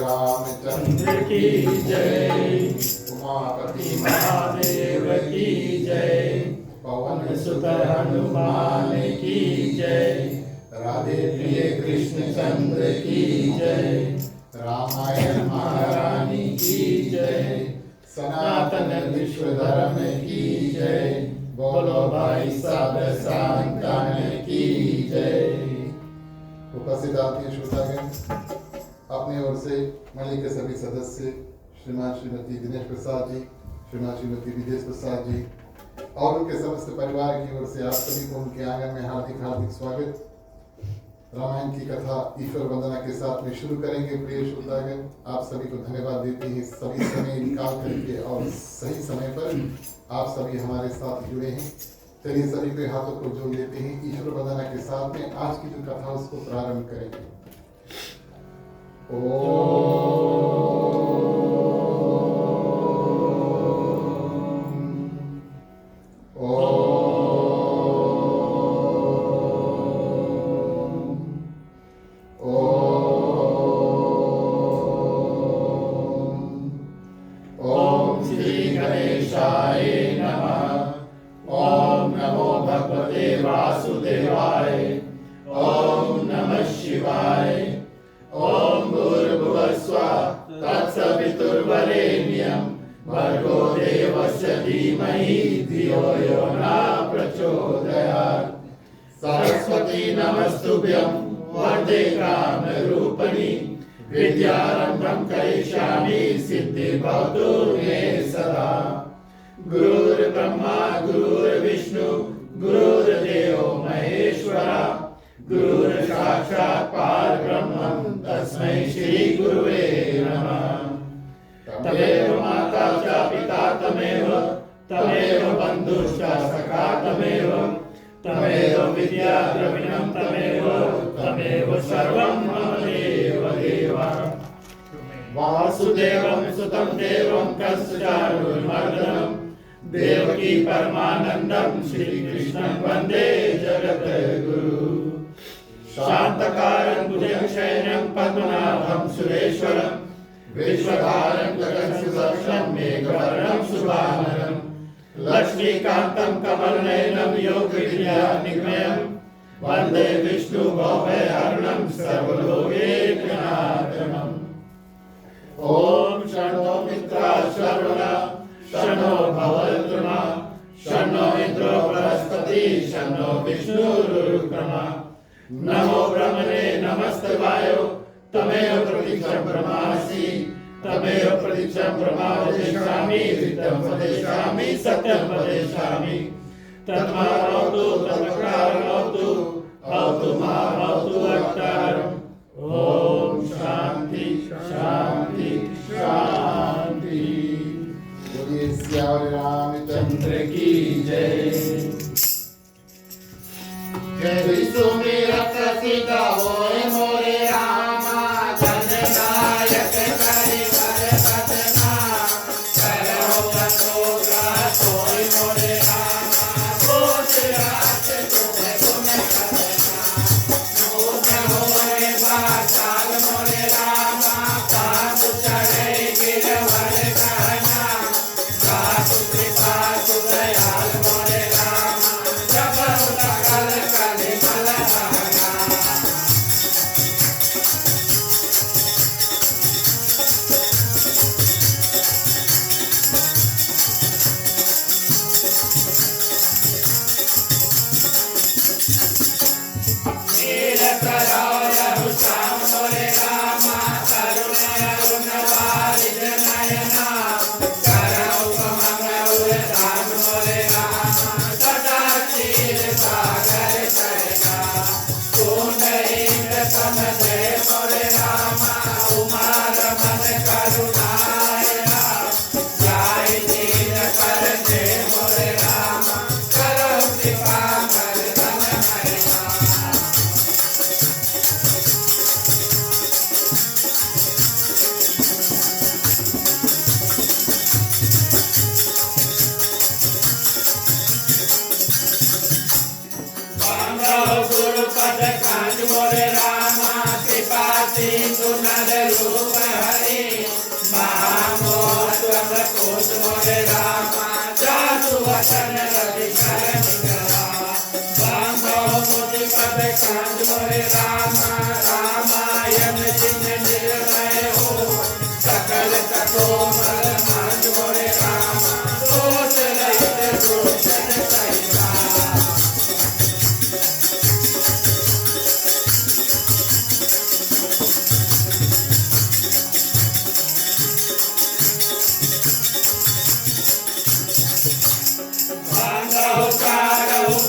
रामचंद्र की जय, उमापति महादेव की जय, पवन सुत हनुमान की जय, राधे प्रिय कृष्ण चंद्र की जय, रामायण महारानी की जय, सनातन विश्व धर्म की जय, बोलो भाई साध संतान की जय। उपस्थित आत्मीय श्रोतागण, अपनी ओर से मंडली के सभी सदस्य श्रीमान श्रीमती दिनेश प्रसाद जी, श्रीमान श्रीमती विदेश प्रसाद जी और उनके समस्त परिवार की ओर से आप सभी को उनके आंगन में हार्दिक हार्दिक स्वागत। रामायण की कथा ईश्वर वंदना के साथ में शुरू करेंगे। प्रिय श्रोतागण, आप सभी को धन्यवाद देते हैं, सभी समय निकाल करके और सही समय पर आप सभी हमारे साथ जुड़े हैं। चलिए सभी के हाथों को जोड़ लेते हैं, ईश्वर वंदना के साथ में आज की जो कथा उसको प्रारंभ करेंगे। सरस्वती नमस्तुभ्यं वरदे कामरूपिणी, विद्यारंभं करिष्यामि सिद्धिर्भवतु मे सदा। गुरुर्ब्रह्मा गुरुर्विष्णु गुरुर्देवो महेश्वरा, गुरुर्साक्षात् परब्रह्म तस्मै श्री गुरुवे नमः। तमेव माता च पिता तमेव बन्धुश्च सखा तमेव विद्या द्रविणं तमेव सर्वं मम देव। वासुदेवं सुतं देवं कंसचाणूरमर्दनं, देवकी परमानंदं श्रीकृष्णं वन्दे जगद्गुरु। शान्तकारं भुजगशयनं पद्मनाभं सुरेश्वरं, विश्वधारं गगनसदृशं मेघवर्णं शुभांबरं, लक्ष्मीकान्तं कमलनयनं योगविद्यानिलयं, वन्दे विष्णुभवभयहरणं सर्वलोकैकनाथम्। ॐ शन्नो मित्राः शर्वणा शन्नो भवद्रुमा, शन्नो इन्द्रो बृहस्पतिः शन्नो विष्णुरुक्रमा। नमो ब्रह्मणे नमस्ते वायो, तमेव प्रतीक्षं ब्रह्मासि, तमेव प्रतीक्षं ब्रह्मा वदिष्यामि, ऋतं वदिष्यामि, सत्यं वदिष्यामि। तन्मारौतु तन्वकारौतु, औतु मामौतु अवतारम्। ॐ शान्ति शान्ति शान्ति। बोलिए सियावर रामचंद्र की जय। जय सुमिरत सीता होय मोरे रामा, जननायक करिवर बदना, करहु मनोरथ होय मोरे रामा, घोष राज तुम्हें गुण करना। मोद होय बाचाल मोरे रामा, पाप चढ़े गिरवर कहना, साधु कृपा सुदयाल मोरे रामा, जब सकल कलिमल बहना। कृपा मर्दन महिमा। गुरुपद कांज मोरे रामा कृपा सिंधु नर रूप हरि महामोहत्व कोश मोरे रामा जातु वचन रवि कर निकला। मुतिपद कांज मोरे रामा रामायण जिन निर्मय हो सकल तपोमल मांज मोरे रामा दोष रहित दोषन सहिता।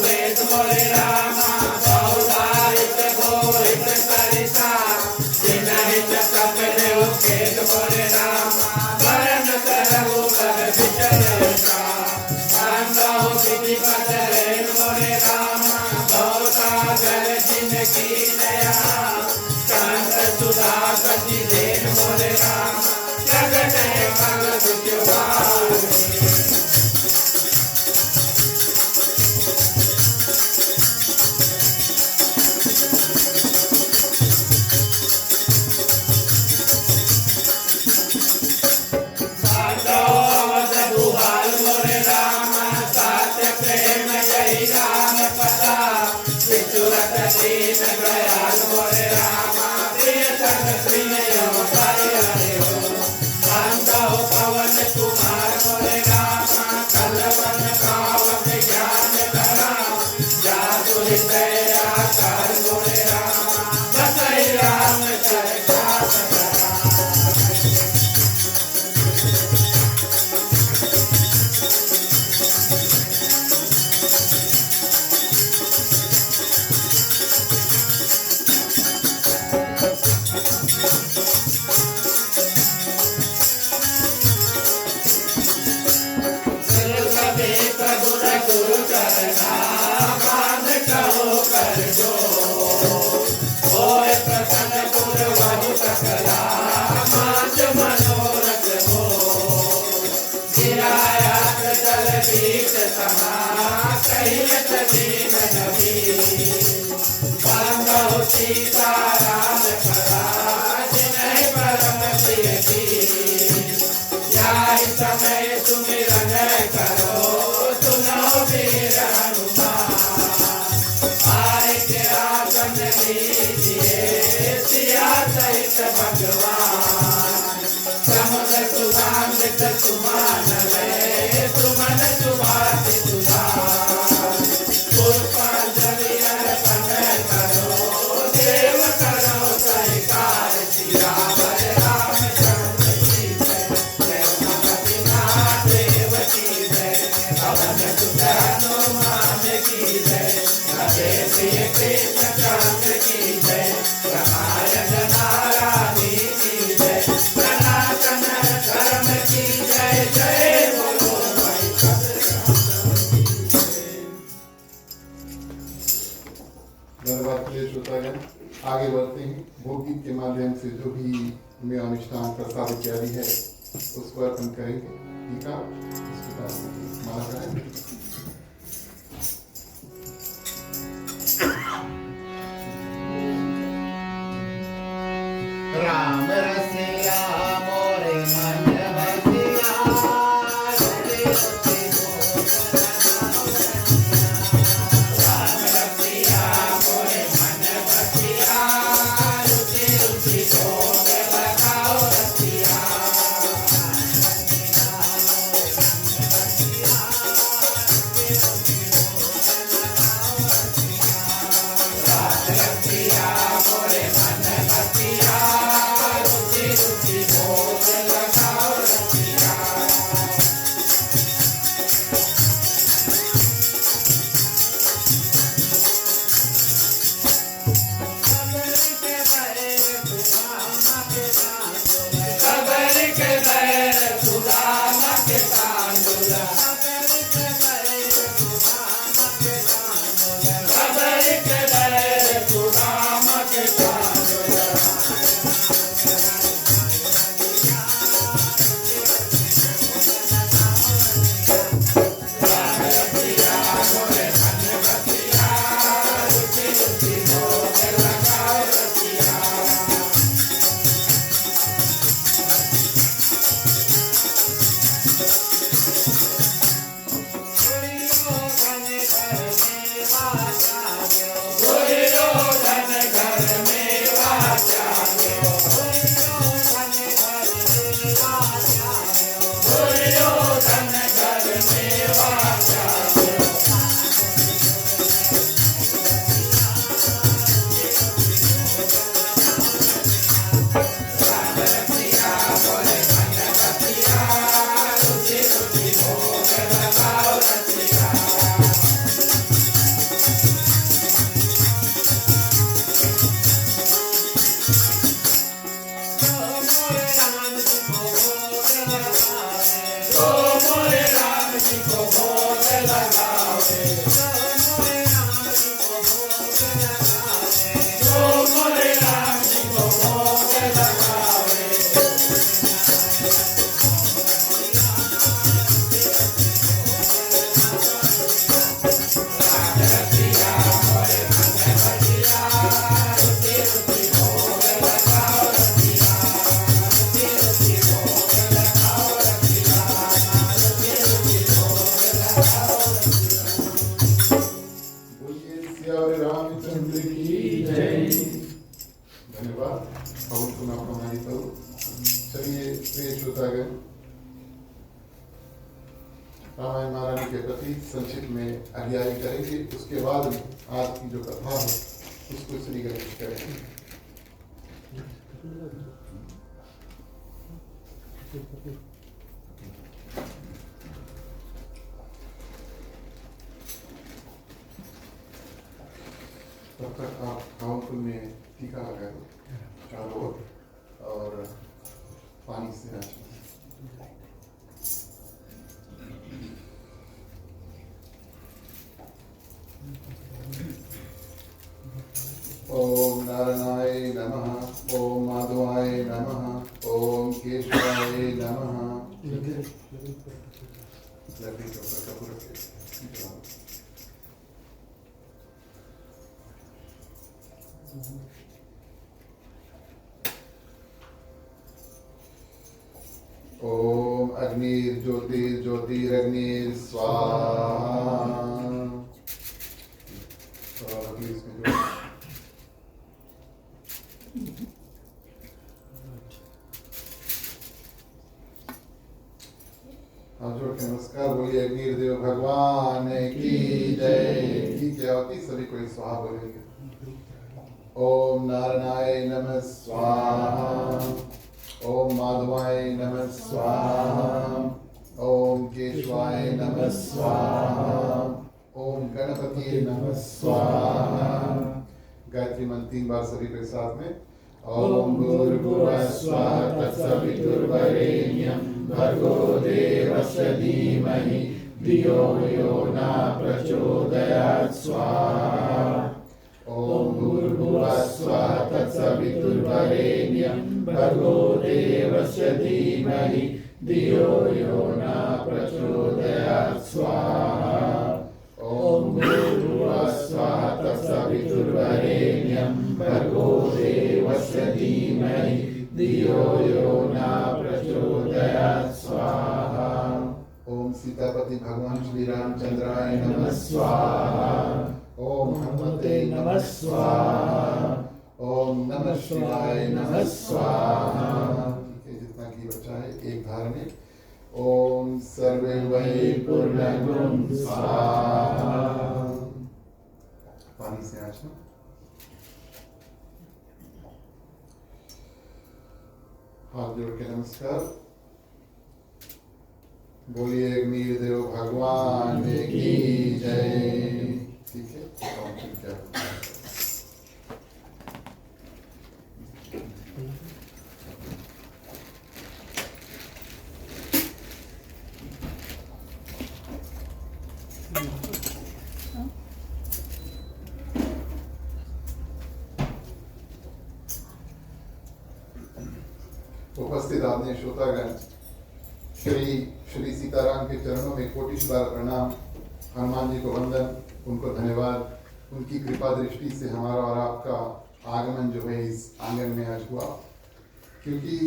वेद मोरे रामा बहुधारित घोरित सरिता जिनहित कपले खेद मोरे रामा वरण करहु कर विचरता। बांधो विधिपत रेण मोरे रामा बहुसागर जिनकी नया शांत सुधा कति देन मोरे रामा जगत पग विद्युवाणी। सीताराम परम प्रिय की समय सुमिरन करो सुनो वीर हनुमान। आए के आसन लीजिए सिया सहित भगवान। समुद्र सुगंधित सुमान ले सुमन सुभाषि सुधार। पुष्पांजलि अर्पण करो देव करो सहिकार। सियावर रामचंद्र की जय जय भगवती महादेव की जय। पवन सुत हनुमान की जय राधे प्रिय कृष्ण चंद्र की जय। रामायण नारायणी की जय सनातन धर्म की जय। जय बोलो भाई धन्यवाद के लिए श्रोतागण। आगे बढ़ते हैं। भोग गीत के माध्यम से जो भी हमें अनुष्ठान प्रसाद इत्यादि है उसको अर्पण करेंगे। टीका इसके बाद माला करेंगे। राम रसिया मोरे मन बसिया रे रति राम रसिया मोरे मन बसिया रुचि रुचि भोग लगाओ रसिया। राम रसिया मोरे मन बसिया रुचि रुचि दुर्योधन घर में वाचार्यो दुर्योधन घर में वाचार्यो रामचंद्र की जय। धन्यवाद। और सुना प्रणाली करो। चलिए प्रिय श्रोतागण, रामायण महारानी के प्रति संक्षिप्त में अध्याय करेंगे। उसके बाद में आज की जो कथा है उसको श्री गणेश करेंगे। तब तक आप काउंटर में टीका लगा दो चारों ओर और पानी से नाचो। ओम नारायणाय नमः, ओम माधवाय नमः, ओम केशवाय नमः। लकड़ी के ऊपर कपूर रखे। ओम अग्निर ज्योतिर ज्योतिरग्निर स्वाहा। हाथ जोड़ के नमस्कार बोलिए। अग्निदेव भगवान की जय। की क्या होती सभी कोई स्वाहा बोलेंगे। ओम नारायणाय नमः स्वाहा, ओम माधवाय नमः स्वाहा, ओम केशवाय नमः स्वाहा, ओम गणपति नमः स्वाहा। गायत्री मंत्र 3 बार सभी के साथ में। ओम भूर्भुवः स्वः तत्सवितुर्वरेण्यं भर्गो देवस्य धीमहि धियो यो न प्रचोदयात् स्वाहा। ओम भूर्भुवः स्वः तत्सवितुर्वरेण्यं भर्गो देवस्य धीमहि धियो यो न प्रचोदयात् स्वाहा। ओम भूर्भुवः स्वः तत्सवितुर्वरेण्यं भर्गो देवस्य धीमहि धियो यो न प्रचोदयात् स्वाहा। ओम सीतापति भगवान श्री रामचंद्राय नमः स्वाहा। ओम हनुमते नमः स्वाहा। ओम नमः शिवाय नमः स्वाहा। जितना घी बचा है एक धार में। ओम सर्वे वै पूर्णगुण स्वाहा। पानी से आचमन। हाथ जोड़ के नमस्कार बोलिए। अग्निदेव भगवान की जय। ठीक है, क्या उपस्थित आदरणीय श्रोतागण, श्री सीताराम के चरणों में कोटिशबार प्रणाम। हनुमान जी को वंदन, उनको धन्यवाद। उनकी कृपा दृष्टि से हमारा और आपका आगमन जो है इस आंगन में आज हुआ। क्योंकि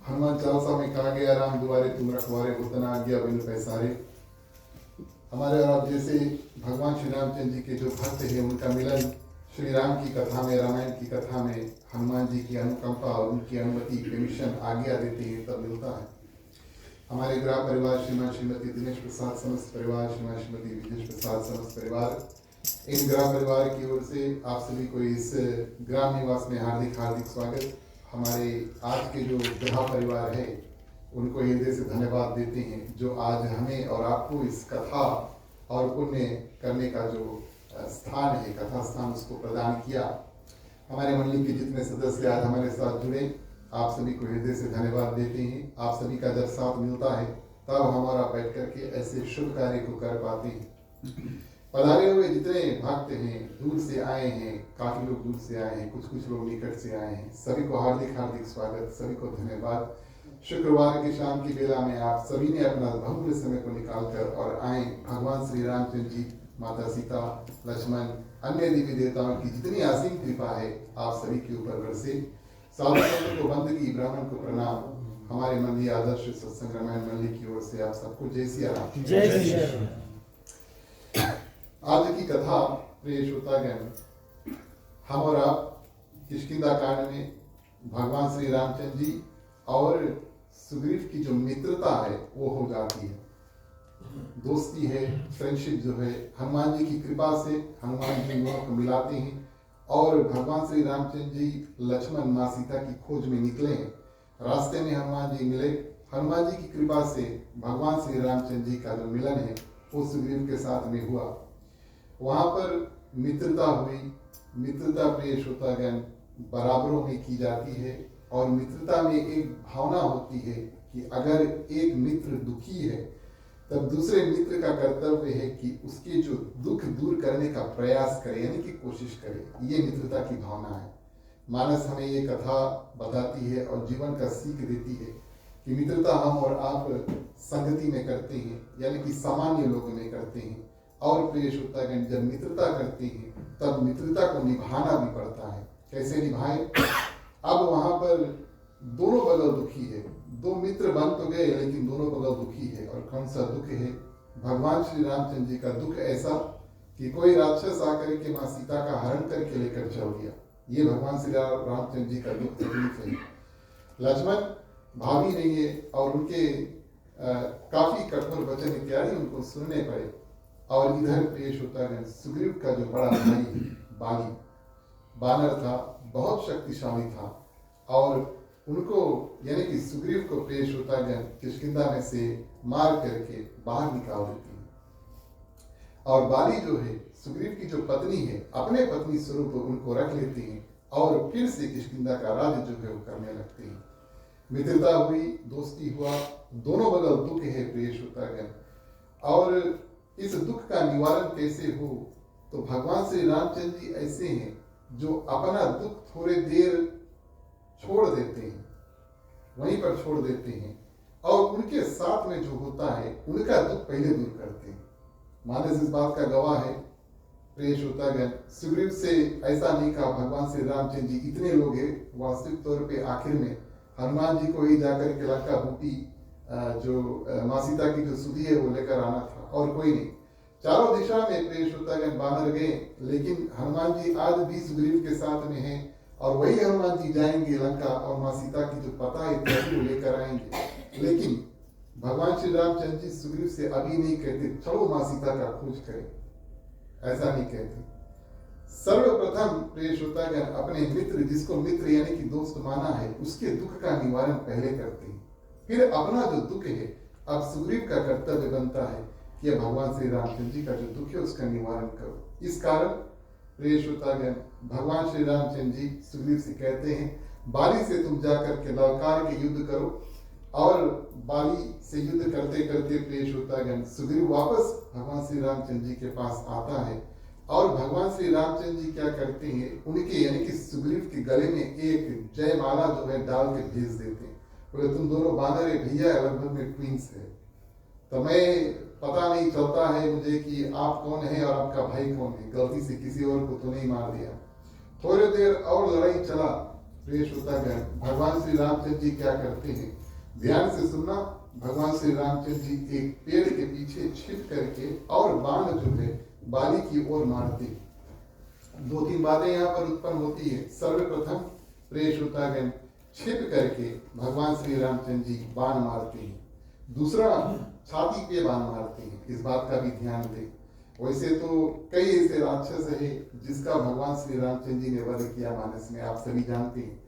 हनुमान चालीसा में कहा गया, राम दुआरे तुम रखवारे, उतना आज्ञा बिनु पैसारे। हमारे और आप जैसे भगवान श्री रामचंद्र जी के जो भक्त हैं उनका मिलन श्री राम की कथा में, रामायण की कथा में हनुमान जी की अनुकंपा और उनकी अनुमति, परमिशन, आज्ञा देते हैं तब मिलता है। हमारे ग्राम परिवार श्रीमान श्रीमती दिनेश प्रसाद, समस्त परिवार श्रीमान श्रीमती विजेश प्रसाद, समस्त परिवार, इन ग्राम परिवार की ओर से आप सभी को इस ग्राम निवास में हार्दिक हार्दिक स्वागत। हमारे आज के जो ग्राम परिवार है उनको हृदय से धन्यवाद देते हैं जो आज हमें और आपको इस कथा और पुण्य करने का जो स्थान है, कथा स्थान, उसको प्रदान किया। हमारे मंडली के जितने सदस्य आज हमारे साथ जुड़े, आप सभी को हृदय से धन्यवाद देते हैं। आप सभी का जब साथ मिलता है तब हमारा बैठ करके ऐसे शुभ कार्य को कर पाते हैं। पधारे हुए जितने भक्त हैं, दूर से आए हैं, काफी लोग दूर से आए हैं, कुछ लोग निकट से आए हैं, सभी को हार्दिक हार्दिक स्वागत, सभी को धन्यवाद। शुक्रवार की शाम की बेला में आप सभी ने अपना बहुमूल्य समय को निकालकर और आए भगवान श्री रामचंद्र जी, माता सीता, लक्ष्मण, अन्य देवी देवताओं की जितनी असीम कृपा है आप सभी के ऊपर बरसे। साधुओं को बंदगी, ब्राह्मण को प्रणाम। हमारे मंदिर आदर्श सत्संग रामायण मंदिर की ओर से आप सबको जय सिया राम। जय सिया राम। आज की कथा प्रिय श्रोतागण, हम और आप किष्किंधा कांड में भगवान श्री रामचंद्र जी और सुग्रीव की जो मित्रता है वो हो जाती है, दोस्ती है, फ्रेंडशिप जो है, हनुमान जी की कृपा से हनुमान जी दोनों को मिलाते हैं और भगवान श्री रामचंद्र जी लक्ष्मण माँ सीता की खोज में निकले हैं। रास्ते में हनुमान जी मिले, हनुमान जी की कृपा से भगवान श्री रामचंद्र जी का जो मिलन है वो सुग्रीव के साथ में हुआ। वहाँ पर मित्रता हुई। मित्रता प्रिय श्रोतागण बराबरों में की जाती है और मित्रता में एक भावना होती है कि अगर एक मित्र दुखी है तब दूसरे मित्र का कर्तव्य है कि उसके जो दुख दूर करने का प्रयास करे, यानी कि कोशिश करे। ये मित्रता की भावना है। मानस हमें ये कथा बताती है और जीवन का सीख देती है कि मित्रता हम और आप संगति में करते हैं, यानी कि सामान्य लोगों में करते हैं। और प्रिय श्रोतागण जब मित्रता करते हैं तब मित्रता को निभाना भी पड़ता है। कैसे निभाए? अब वहां पर दोनों बगल दुखी है, दो मित्र बन तो गए लेकिन दोनों बगल दुखी है। और कौन सा दुख है? भगवान श्री रामचंद्र जी का दुख ऐसा कि कोई राक्षस आकर के माँ सीता का हरण करके लेकर चल गया। ये भगवान श्री रामचंद्र जी का दुख तकलीफ है। लक्ष्मण भाभी नहीं है और उनके काफी कठोर वचन इत्यादि उनको सुनने पड़े। और इधर प्रिय श्रोतागण सुग्रीव का जो बड़ा भाई बाली बानर था, बहुत शक्तिशाली था और उनको यानी कि सुग्रीव को प्रिय श्रोतागण किष्किंधा में से मार करके बाहर निकाल देती है। और बाली जो है सुग्रीव की जो पत्नी है अपने पत्नी स्वरूप उनको रख लेती हैं और फिर से किष्किंधा का राज्य जो है वो करने लगते हैं। मित्रता हुई, दोस्ती हुआ, दोनों बगल दुख है प्रिय श्रोतागण। और इस दुख का निवारण कैसे हो? तो भगवान श्री रामचंद्र जी ऐसे हैं जो अपना दुख थोड़े देर छोड़ देते हैं, वहीं पर छोड़ देते हैं और उनके साथ में जो होता है उनका दुख पहले दूर करते हैं। मानस इस बात का गवाह है प्रिय श्रोतागण। सुग्रीव से ऐसा नहीं कहा भगवान श्री रामचंद्र जी इतने लोग हैं, वास्तविक तौर पे आखिर में हनुमान जी को ही जाकर के लंका बूटी जो माँ सीता की जो सुधी है वो लेकर आना था और कोई नहीं। चारों दिशा में प्रिय श्रोतागण बानर गए लेकिन हनुमान जी आज भी सुग्रीव के साथ में हैं और वही हनुमान जी जाएंगे लंका और माँ सीता की जो पता है इत्यादि वो लेकर आएंगे। लेकिन भगवान श्री रामचंद्र जी सुग्रीव से अभी नहीं कहते चलो माँ सीता का खोज करें, ऐसा नहीं कहते। सर्वप्रथम प्रिय श्रोतागण अपने मित्र, जिसको मित्र यानी कि दोस्त माना है, उसके दुख का निवारण पहले करते हैं, फिर अपना जो दुख है अब सुग्रीव का कर्तव्य बनता है कि भगवान श्री रामचंद्र जी का जो दुख है उसका निवारण करो। इस कारण प्रिय श्रोतागण भगवान श्री रामचंद्र जी सुग्रीव से कहते हैं बाली से तुम जाकर के ललकार के युद्ध करो। और बाली से युद्ध करते करते प्रिय श्रोतागण सुग्रीव वापस भगवान श्री रामचंद्र जी के पास आता है और भगवान श्री रामचंद्र जी क्या करते हैं, उनके यानी कि सुग्रीव के गले में एक जयमाला जो है डाल के भेज देते हैं। बोले तुम दोनों बानर भैया लगभग में ट्विंस है, तो मैं पता नहीं चलता है मुझे कि आप कौन है और आपका भाई कौन है, गलती से किसी और को तो नहीं मार दिया। थोड़ी देर और लड़ाई चला। प्रिय श्रोतागण भगवान श्री रामचंद्र जी क्या करते हैं, ध्यान से सुनना। भगवान श्री रामचंद्र जी एक पेड़ के पीछे छिप करके और बाण जो है बाली की ओर मारते। दो तीन बातें यहाँ पर उत्पन्न होती है। सर्वप्रथम प्रिय श्रोतागण, छिप करके भगवान श्री रामचंद्र जी बाण मारते हैं। दूसरा, छाती पे बाण मारते हैं। इस बात का भी ध्यान दें। वैसे तो कई ऐसे राक्षस है जिसका भगवान श्री रामचंद्र जी ने वध किया मानस में, आप सभी जानते हैं।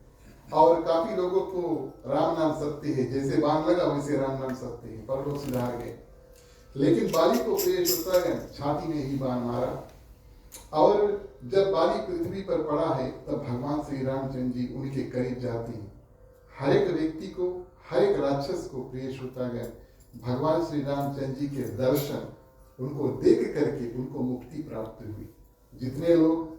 और काफी लोगों को राम नाम सत्य है, जैसे बाण लगा वैसे राम नाम सत्य है, पर लोग सुधार गए। लेकिन बाली को प्रिय श्रोतागण छाती में ही बाण मारा। और जब बाली पृथ्वी पर पड़ा है तब भगवान श्री रामचंद्र जी उनके करीब जाते हैं। हर एक व्यक्ति को, हर एक राक्षस को प्रिय श्रोतागण भगवान श्री रामचंद्र जी के दर्शन, उनको देख करके उनको मुक्ति प्राप्त हुई। जितने लोग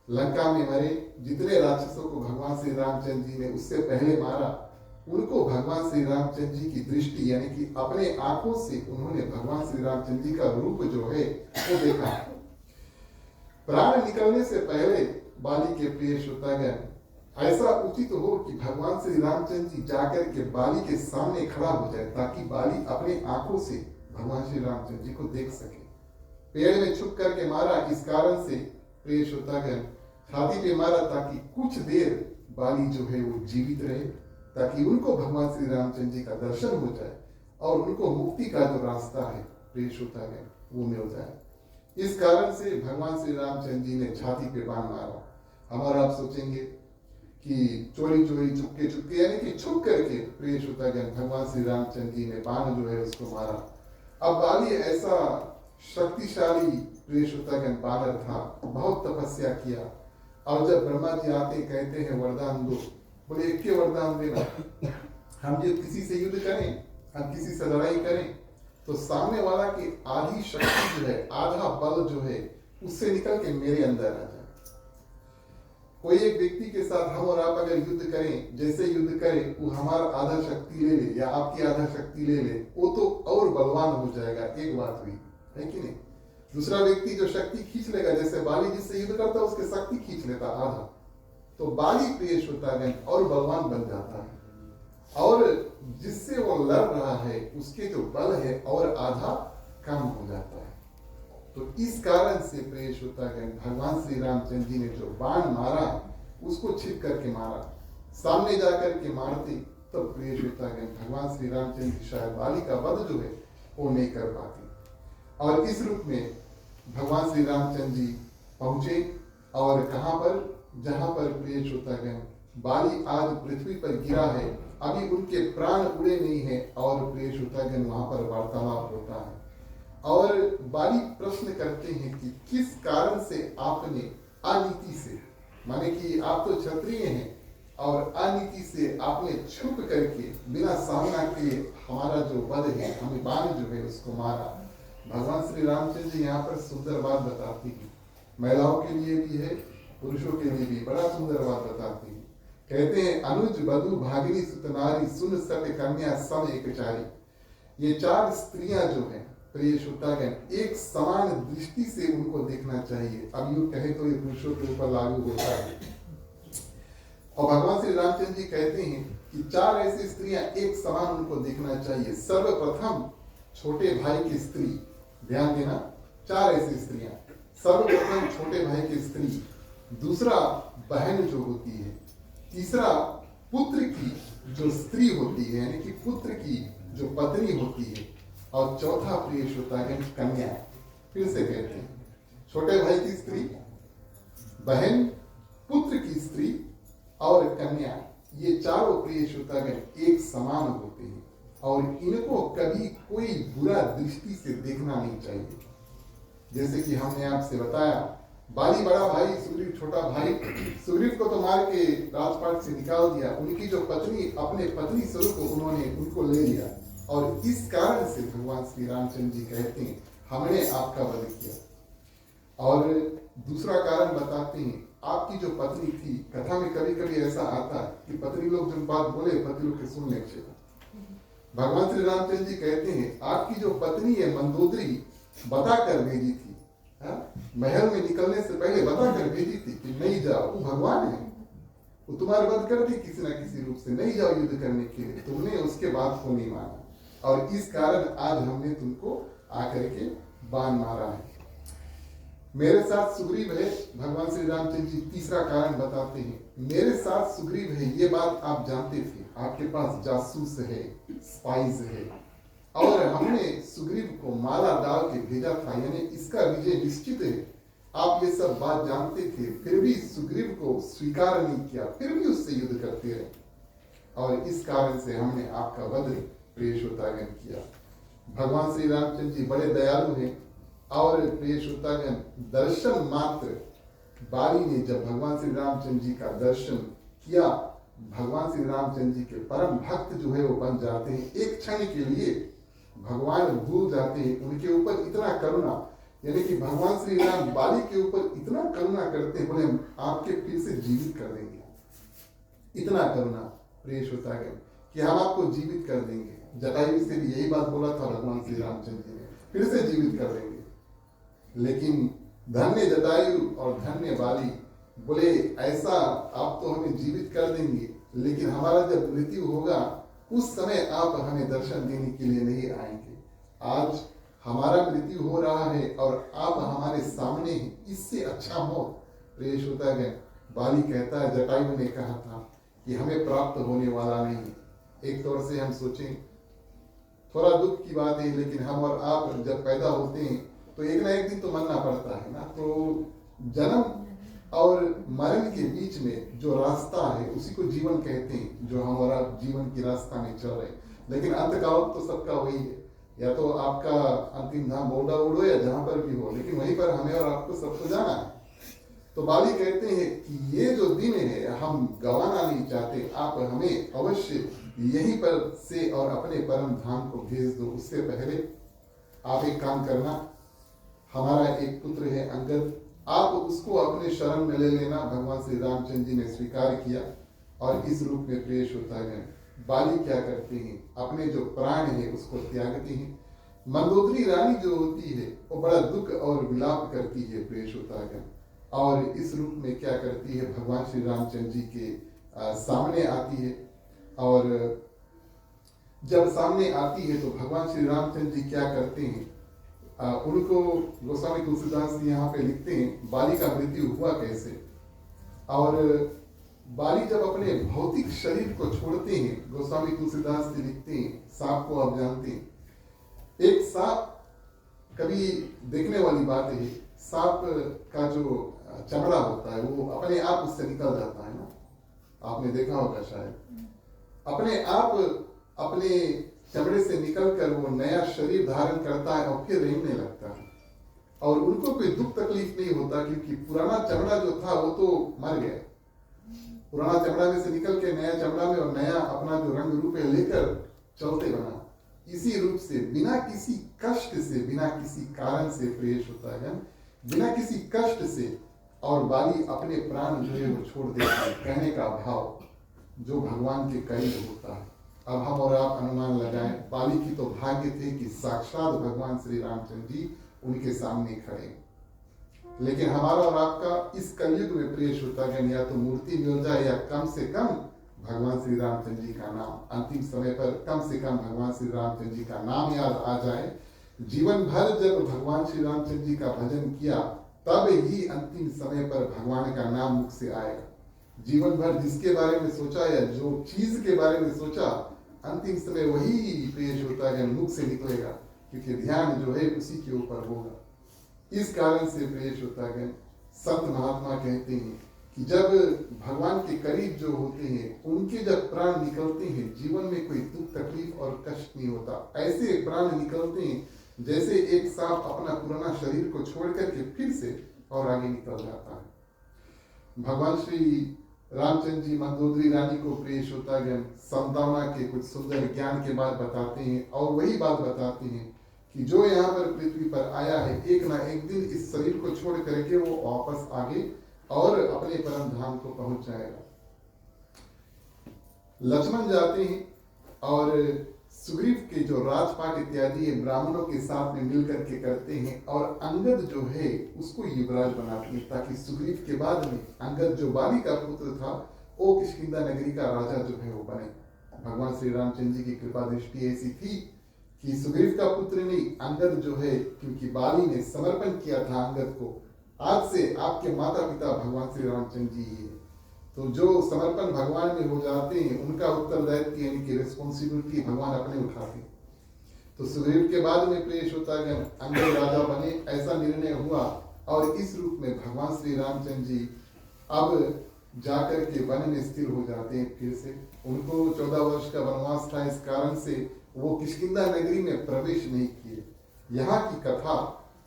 लंका में मरे, जितने राक्षसों को भगवान श्री रामचंद्र जी ने उससे पहले मारा, उनको भगवान श्री रामचंद्र जी की दृष्टि यानी कि अपने आंखों से उन्होंने भगवान श्री रामचंद्र जी का रूप जो है वो देखा। प्राण निकलने से पहले बाली के प्रिय श्रोतागण ऐसा उचित हो कि भगवान श्री रामचंद्र जी जाकर के बाली के सामने खड़ा हो जाए, ताकि बाली अपने आंखों से भगवान श्री रामचंद्र जी को देख सके। पेड़ में छुप करके मारा, इस कारण से प्रिय श्रोतागण छाती पे मारा ताकि कुछ देर बाली जो है वो जीवित रहे, ताकि उनको भगवान श्री रामचंद्र जी का दर्शन हो जाए और उनको मुक्ति का जो रास्ता है प्रिय श्रोतागण वो मिल जाए। इस कारण से भगवान श्री रामचंद्र जी ने छाती पे बाण मारा। हमारा आप सोचेंगे कि चोरी चोरी चुपके चुपके यानी कि छुप करके प्रिय श्रोतागण भगवान श्री रामचंद्र जी ने बाण जो है उसको मारा। अब बाली ऐसा शक्तिशाली प्रिय श्रोतागण बानर था, बहुत तपस्या किया। और जब ब्रह्मा जी आते कहते हैं वरदान दो, बोले एक के वरदान देना, हम जब किसी से युद्ध करें, हम किसी से लड़ाई करें तो सामने वाला की आधी शक्ति जो है, आधा बल जो है उससे निकल के मेरे अंदर आ जाए। कोई एक व्यक्ति के साथ हम और आप अगर युद्ध करें, जैसे युद्ध करें वो हमारा आधा शक्ति ले ले या आपकी आधा शक्ति ले ले, वो तो और बलवान हो जाएगा। एक बात हुई है कि नहीं। दूसरा व्यक्ति जो शक्ति खींच लेगा, जैसे बाली जिससे युद्ध करता है उसके शक्ति खींच लेता आधा, तो बाली प्रिय श्रोतागण और बलवान बन जाता है, और जिससे वो लड़ रहा है उसके जो बल है और आधा कम हो जाता है। तो इस कारण से प्रिय श्रोतागण भगवान श्री रामचंद्र जी ने जो बाण मारा उसको छिप करके मारा। सामने जाकर के मारते तो प्रिय श्रोतागण भगवान श्री रामचंद्र जी शायद बाली का वध जो है वो नहीं कर पाते। और इस रूप में भगवान श्री रामचंद्र जी पहुंचे और कहां पर, जहां पर प्रिय श्रोतागण बाली आज पृथ्वी पर गिरा है, अभी उनके प्राण उड़े नहीं है, और प्रिय श्रोतागण वहां पर वार्तालाप होता है। और बाली प्रश्न करते हैं कि किस कारण से आपने अनीति से, माने कि आप तो क्षत्रिय हैं और अनीति से आपने छुप करके बिना सामना किए हमारा जो वध है, हमें बाण जो है उसको मारा। भगवान श्री रामचंद्र जी यहाँ पर सुंदर बात बताती है, महिलाओं के लिए भी है, पुरुषों के लिए भी बड़ा सुंदर बात बताती है। कहते हैं अनुज बधु भागिनी सुतनारी सुन सत्य कन्या सम एकचारी। ये चार स्त्रियां जो हैं प्रिय श्रोतागण एक समान दृष्टि से उनको देखना चाहिए। अब यूं कहे तो ये पुरुषों के ऊपर लागू होता है। और भगवान श्री रामचंद्र जी कहते हैं कि चार ऐसी स्त्रियां एक समान उनको देखना चाहिए। सर्वप्रथम छोटे भाई की स्त्री, ध्यान देना, चार ऐसी स्त्रियां। सर्वप्रथम छोटे भाई की स्त्री, दूसरा बहन जो होती है, तीसरा पुत्र की जो स्त्री होती है यानी कि पुत्र की जो पत्नी होती है, और चौथा प्रिय श्रोतागण कन्या। फिर से कहते हैं छोटे भाई की स्त्री, बहन, पुत्र की स्त्री और कन्या, ये चारों प्रिय श्रोतागण एक समान होते हैं और इनको कभी कोई बुरा दृष्टि से देखना नहीं चाहिए। जैसे कि हमने आपसे बताया, बाली बड़ा भाई, सुग्रीव छोटा भाई। सुग्रीव को तो मार के राजपाट से निकाल दिया, उनकी जो पत्नी, अपने पत्नी स्वरूप उन्होंने उनको ले लिया, और इस कारण से भगवान श्री रामचंद्र जी कहते हैं हमने आपका वध किया। और दूसरा कारण बताते हैं, आपकी जो पत्नी थी, कथा में कभी कभी ऐसा आता है कि पत्नी लोग जब बात बोले पति लोग के सुन ले। भगवान श्री रामचंद्र जी कहते हैं आपकी जो पत्नी है मंदोदरी बता कर भेजी थी, महल में निकलने से पहले बता कर भेजी थी कि नहीं जाओ, वो भगवान है, वो तुम्हारे वध कर दी किसी ना किसी रूप से, नहीं जाओ युद्ध करने के लिए। तुमने उसके बाद को नहीं माना। और इस कारण आज हमने तुमको आकर के बाण मारा है। मेरे साथ सुग्रीव है, भगवान श्री रामचंद्र जी तीसरा कारण बताते हैं, मेरे साथ सुग्रीव है, ये बात आप जानते थे, आपके पास जासूस है, स्पाइस है, और हमने सुग्रीव को माला डाल के भेजा था, यानी इसका विजय निश्चित है। आप ये सब बात जानते थे, फिर भी सुग्रीव को स्वीकार नहीं किया, फिर भी उससे युद्ध करते रहे, और इस कारण से हमने आपका वध प्रिय श्रोतागण किया। भगवान श्री रामचंद्र जी बड़े दयालु हैं, और प्रिय श्रोतागण दर्शन मात्र बाली ने जब भगवान श्री रामचंद्र जी का दर्शन किया, भगवान श्री रामचंद्र जी के परम भक्त जो है वो बन जाते हैं, एक क्षण के लिए भगवान भूल जाते हैं, उनके ऊपर इतना करुणा, यानी कि भगवान श्री राम बाली के ऊपर इतना करुणा करते हैं, बोले हम आपके फिर से जीवित कर देंगे, इतना करुणा प्रिय श्रोतागण कि हम आपको जीवित कर देंगे। जटायु से भी यही बात बोला था भगवान श्री रामचंद्र जी ने, फिर से जीवित कर देंगे। लेकिन धन्य जटायु और धन्य बाली बोले ऐसा आप तो हमें जीवित कर देंगे, लेकिन हमारा जब मृत्यु होगा उस समय आप हमें दर्शन देने के लिए नहीं आएंगे। आज हमारा मृत्यु हो रहा है और आप हमारे सामने हैं, इससे अच्छा मौत प्रिय श्रोतागण बाली कहता है, जटायु ने कहा था कि हमें प्राप्त होने वाला नहीं। एक तौर से हम सोचें, थोड़ा दुख की बात है, लेकिन हम और आप जब पैदा होते हैं तो एक ना एक दिन तो मरना पड़ता है ना। तो जन्म और मरण के बीच में जो रास्ता है उसी को जीवन कहते हैं, जो हम और आप जीवन की रास्ता में चल रहे हैं। लेकिन अंतकाल तो सबका वही है, या तो आपका अंतिम धाम बोर्डा उड़ो या जहां पर भी हो, लेकिन वहीं पर हमें और आपको सबको जाना है। तो बाली कहते हैं कि ये जो दिन है हम गंवाना नहीं चाहते, आप हमें अवश्य यहीं पर से और अपने परम धाम को भेज दो। उससे पहले आप एक काम करना, हमारा एक पुत्र है अंगद, आप उसको अपने शरण में ले लेना। भगवान श्री रामचंद्र जी ने स्वीकार किया, और इस रूप में प्रिय श्रोतागण बाली क्या करते हैं, अपने जो प्राण है उसको त्यागते हैं। मंदोदरी रानी जो होती है वो बड़ा दुख और विलाप करती है प्रिय श्रोतागण, और इस रूप में क्या करती है, भगवान श्री रामचंद्र जी के सामने आती है। और जब सामने आती है तो भगवान श्री रामचंद्र जी क्या करते हैं, उनको गोस्वामी तुलसीदास जी यहाँ पे लिखते हैं बाली का मृत्यु हुआ कैसे। और बाली जब अपने भौतिक शरीर को छोड़ते हैं, गोस्वामी तुलसीदास जी लिखते हैं, सांप को आप जानते हैं, एक सांप कभी देखने वाली बात है, सांप का जो चमड़ा होता है वो अपने आप उससे निकल जाता है ना, आपने देखा होगा शायद, अपने आप अपने चमड़े से निकलकर वो नया शरीर धारण करता है और फिर रेंगने लगता है, और उनको कोई दुख तकलीफ नहीं होता, क्योंकि पुराना चमड़ा जो था वो तो मर गया। पुराना चमड़ा में से निकल के नया चमड़ा में और नया अपना जो रंग रूप है लेकर चलते बना। इसी रूप से बिना किसी कष्ट से, बिना किसी कारण से प्रेष होता है, बिना किसी कष्ट से, और बाली अपने प्राण जो है वो छोड़ देता है। कहने का भाव जो भगवान के करीब होता है। अब हम और आप अनुमान लगाएं, बाली की तो भाग्य थे कि साक्षात भगवान श्री रामचंद्र जी उनके सामने खड़े, लेकिन हमारा और आपका इस कलयुग में प्रिय श्रोतागण या तो मूर्ति मिल जाए, या कम से कम भगवान श्री रामचंद्र जी का नाम, अंतिम समय पर कम से कम भगवान श्री रामचंद्र जी का नाम याद आ जाए। जीवन भर जब भगवान श्री रामचंद्र जी का भजन किया, तब ही अंतिम समय पर भगवान का नाम मुख से आएगा। जीवन भर जिसके बारे में सोचा या जो चीज के बारे में सोचा, अंतिम समय वही प्रिय श्रोतागण मुख से निकलेगा, क्योंकि ध्यान जो है उसी के ऊपर होगा। इस कारण से प्रिय श्रोतागण संत महात्मा कहते हैं कि जब भगवान के करीब जो होते हैं, उनके जब प्राण निकलते हैं, जीवन में कोई दुख तकलीफ और कष्ट नहीं होता। ऐसे प्राण निकलते हैं जैसे एक सांप अपना पुराना शरीर को छोड़ करके फिर से और आगे निकल जाता है। भगवान श्री रामचंद्र जी मंदोदरी रानी को प्रिय श्रोतागण संतावना के कुछ सुंदर ज्ञान के बाद बताते हैं, और वही बात बताते हैं कि जो यहाँ पर पृथ्वी पर आया है, एक ना एक दिन इस शरीर को छोड़ करके वो वापस आगे और अपने परम धाम को पहुंच जाएगा। लक्ष्मण जाते हैं और सुग्रीव के जो राजपाट इत्यादि है ब्राह्मणों के साथ में मिलकर के करते हैं, और अंगद जो है उसको युवराज बनाते हैं, ताकि सुग्रीव के बाद में अंगद जो बाली का पुत्र था वो किष्किंधा नगरी का राजा जो है वो बने। भगवान श्री रामचंद्र जी की कृपा दृष्टि ऐसी थी कि सुग्रीव का पुत्र नहीं, अंगद जो है, क्योंकि बाली ने समर्पण किया था अंगद को, आज से आपके माता पिता भगवान श्री रामचंद्र जी है। तो जो समर्पण भगवान में हो जाते हैं उनका उत्तरदायित्व यानी कि रिस्पॉन्सिबिलिटी भगवान अपने उठाते हैं। तो सुग्रीव के बाद में प्रिय होतागण अंगद राजा बने, ऐसा निर्णय हुआ और इस रूप में भगवान श्री रामचंद्र जी अब जाकर के वन में स्थिर हो जाते हैं। फिर से उनको 14 वर्ष का वनवास था, इस कारण से वो किष्किंधा नगरी में प्रवेश नहीं किए। यहाँ की कथा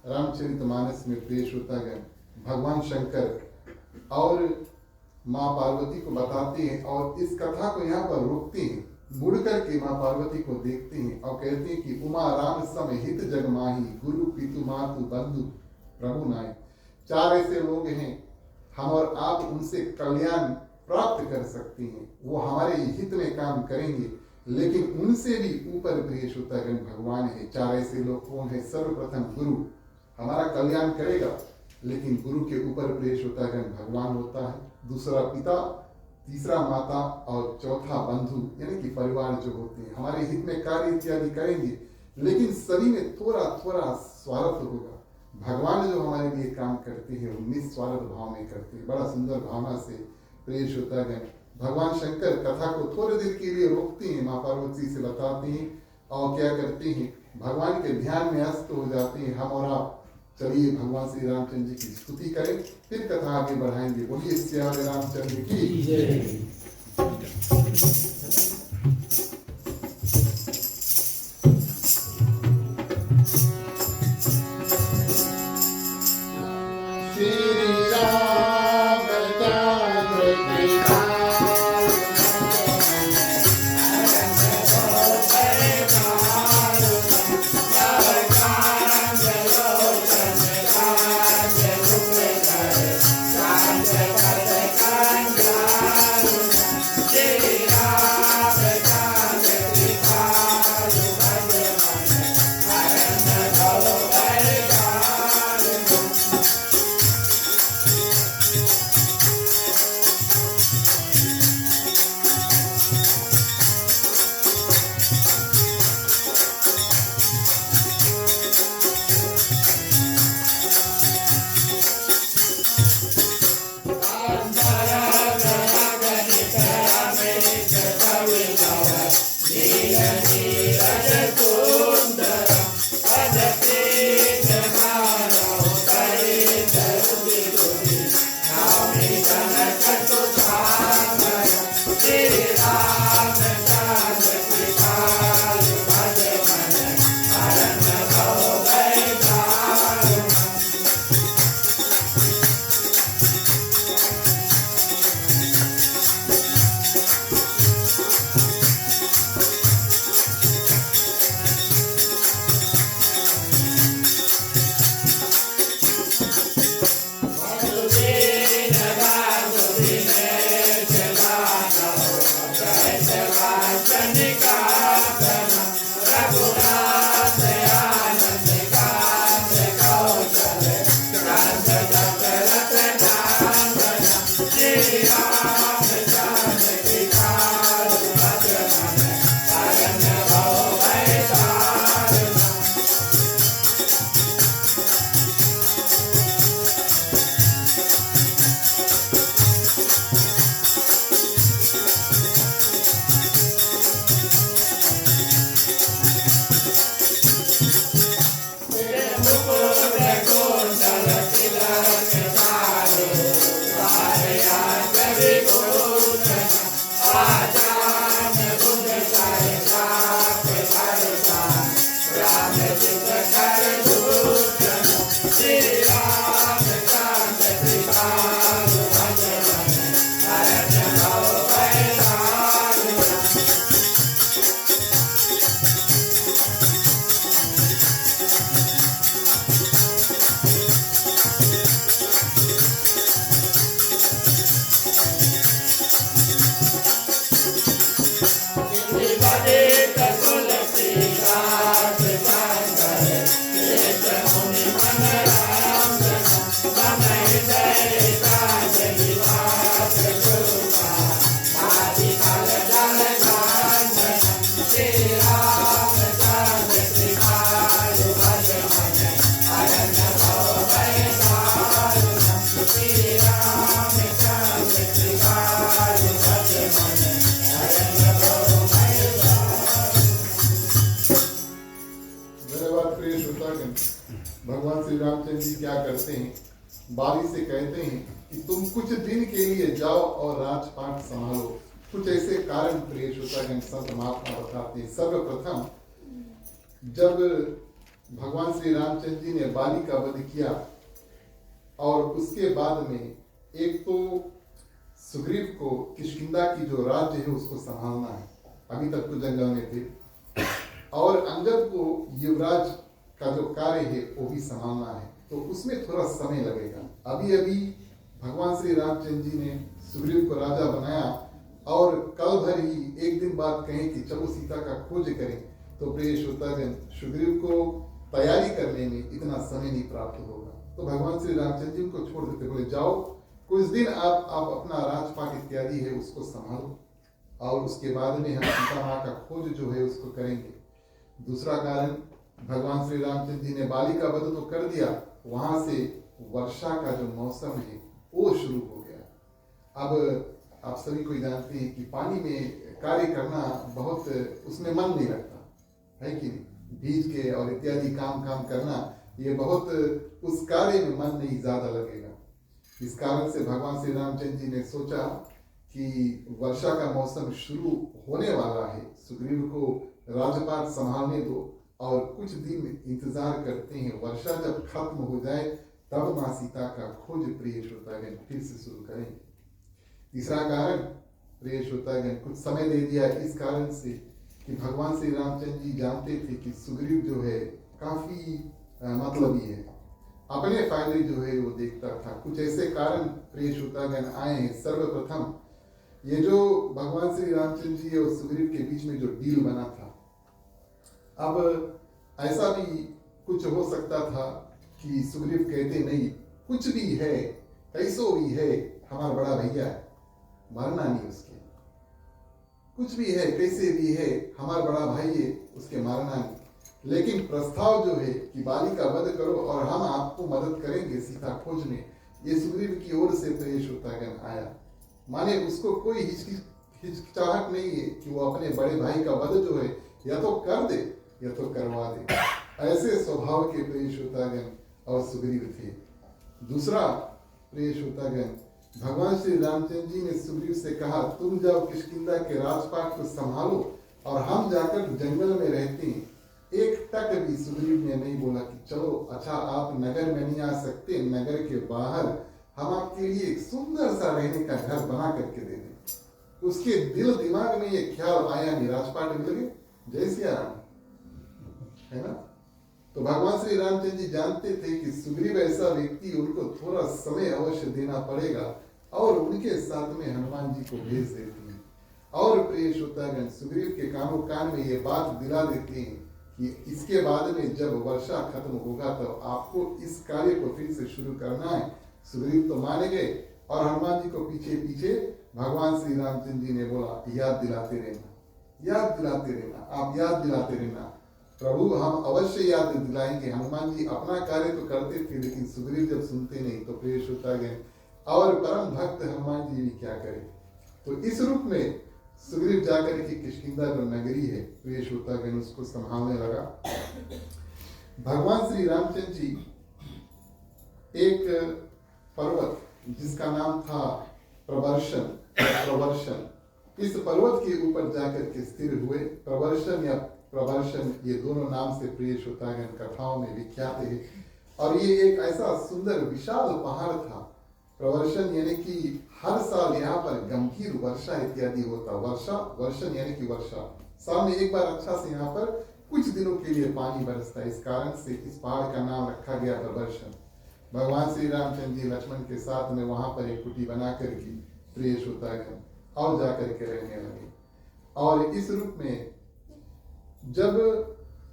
रामचरितमानस में पेश होता गया। भगवान शंकर और माँ पार्वती को बताते हैं और इस कथा को यहाँ पर रोकते हैं, मुड़ करके माँ पार्वती को देखते हैं और कहते हैं कि उमा राम सम हित जग माही, गुरु पितु मातु बंधु प्रभु नाय। 4 ऐसे लोग हैं, हम और आप उनसे कल्याण प्राप्त कर सकते हैं, वो हमारे हित में काम करेंगे, लेकिन उनसे भी ऊपर प्रिय श्रोतागण भगवान है। 4 ऐसे लोग कौन है? सर्वप्रथम गुरु हमारा कल्याण करेगा, लेकिन गुरु के ऊपर प्रिय श्रोतागण भगवान होता है। दूसरा पिता, तीसरा माता और चौथा बंधु यानी कि परिवार जो होते हैं, हमारे हित में कार्य इत्यादि करेंगे, लेकिन सभी में थोड़ा थोड़ा स्वार्थ होगा। भगवान जो हमारे लिए काम करते हैं वो निस्वार्थ भाव में करते हैं। बड़ा सुंदर भावना से प्रिय श्रोतागण भगवान शंकर कथा को थोड़े देर के लिए रोकते हैं, माँ पार्वती से बताते हैं और क्या करते हैं, भगवान के ध्यान में अस्त हो जाते हैं। हम और आप चलिए भगवान श्री रामचंद्र जी की स्तुति करें, फिर कथा आगे बढ़ाएंगे। बोलिए श्री रामचंद्र की जय। Jai Ram श्री रामचंद्र जी क्या करते हैं, बाली से कहते हैं कि तुम कुछ दिन के लिए जाओ और राजपाट संभालो। कुछ ऐसे कारण प्रिय श्रोतागण संत महात्मा बताते हैं। सर्वप्रथम जब भगवान श्री रामचंद्र जी ने बाली का वध किया और उसके बाद में एक तो सुग्रीव को किष्किंधा की जो राज्य है उसको संभालना है, अभी तक तो जंगल में थे, और अंगद को युवराज का जो कार्य है वो भी संभालना है, तो उसमें थोड़ा समय लगेगा। अभी अभी भगवान श्री रामचंद्र जी ने सुग्रीव को राजा बनाया और कल भर ही एक दिन बाद कहें कि चलो सीता का खोज करें, तो प्रिय श्रोतागण सुग्रीव को तैयारी करने में इतना समय नहीं प्राप्त होगा। तो भगवान श्री रामचंद्र जी को छोड़ देते, बोले जाओ कुछ दिन आप अपना राजपाट इत्यादि है उसको संभालो और उसके बाद में हम सीता माँ का खोज जो है उसको करेंगे। दूसरा कारण, भगवान श्री रामचंद्र जी ने बाली का वध तो कर दिया, वहां से वर्षा का जो मौसम है वो शुरू हो गया। अब आप सभी को जानते हैं कि पानी में कार्य करना बहुत, उसमें मन नहीं लगता है कि नहीं, बीज के और इत्यादि काम करना ये बहुत, उस कार्य में मन नहीं ज्यादा लगेगा। इस कारण से भगवान श्री रामचंद्र जी ने सोचा कि वर्षा का मौसम शुरू होने वाला है, सुग्रीव को राजपाट संभालने दो और कुछ दिन इंतजार करते हैं, वर्षा जब खत्म हो जाए तब माँ सीता का खोज प्रिय श्रोतागण फिर से शुरू करेंगे। तीसरा कारण, प्रिय श्रोतागण कुछ समय दे दिया इस कारण से कि भगवान श्री रामचंद्र जी जानते थे कि सुग्रीव जो है काफी मतलबी है, अपने फायदे जो है वो देखता था। कुछ ऐसे कारण प्रिय श्रोतागण आए हैं। सर्वप्रथम ये जो भगवान श्री रामचंद्र जी और सुग्रीव के बीच में जो डील बना था, अब ऐसा भी कुछ हो सकता था कि सुग्रीव कहते नहीं, कुछ भी है कैसो भी है हमारा बड़ा भैया है, मरना नहीं उसके, कुछ भी है कैसे भी है हमारा बड़ा भाई है उसके मारना नहीं, लेकिन प्रस्ताव जो है कि बाली का वध करो और हम आपको मदद करेंगे सीता खोज में, ये सुग्रीव की ओर से प्रिय श्रोतागण आया। माने उसको कोई हिचकिचाहट नहीं है कि वो अपने बड़े भाई का वध जो है या तो कर दे या तो करवा दे, ऐसे स्वभाव के प्रिय श्रोतागण और सुग्रीव थे। दूसरा प्रिय श्रोतागण, भगवान श्री रामचंद्र जी ने सुग्रीव से कहा तुम जाओ किष्किंधा के राजपाट को संभालो और हम जाकर जंगल में रहते हैं। एक टक भी सुग्रीव ने नहीं बोला कि चलो अच्छा आप नगर में नहीं आ सकते, नगर के बाहर हम आपके लिए एक सुंदर सा रहने का घर बना करके दे दें। उसके दिल दिमाग में ये ख्याल आया नहीं, राजपाट मिल गए, जय सिया राम, है ना। तो भगवान श्री रामचंद्र जी जानते थे कि सुग्रीव ऐसा व्यक्ति, उनको थोड़ा समय अवश्य देना पड़ेगा और उनके साथ में हनुमान जी को भेज देते हैं। और प्रिय श्रोतागण सुग्रीव के कानों कान में ये बात दिला देते हैं कि इसके बाद में जब वर्षा खत्म होगा तो आपको इस कार्य को फिर से शुरू करना है। सुग्रीव तो माने गए और हनुमान जी को पीछे पीछे भगवान श्री रामचंद्र जी ने बोला याद दिलाते रहना, याद दिलाते रहना, आप याद दिलाते रहना प्रभु, हम अवश्य याद दिलाएंगे। हनुमान जी अपना कार्य तो करते थे लेकिन सुग्रीव जब सुनते नहीं तो प्रिय श्रोतागण और परम भक्त हनुमान जी भी क्या करें। तो इस रूप में सुग्रीव जाकर के किष्किंधा जो नगरी है प्रिय श्रोतागण उसको संभालने लगा। भगवान श्री रामचंद्र जी एक पर्वत जिसका नाम था प्रवर्षण, इस पर्वत के ऊपर जाकर के स्थिर हुए। प्रवर्षण ये दोनों नाम से प्रिय श्रोतागण कथाओं में विख्यात है और ये एक ऐसा सुंदर विशाल पहाड़ था। प्रवर्षण यानी कि हर साल यहाँ पर गंभीर वर्षा इत्यादि होता, वर्षण यानी कि वर्षा, साल में एक बार अच्छा से यहाँ पर कुछ दिनों के लिए पानी बरसता है, इस कारण से इस पहाड़ का नाम रखा गया प्रवर्षण। भगवान श्री रामचंद्र जी लक्ष्मण के साथ में वहां पर एक कुटी बना करके प्रिय श्रोतागण और जाकर के रहने लगे। और इस रूप में जब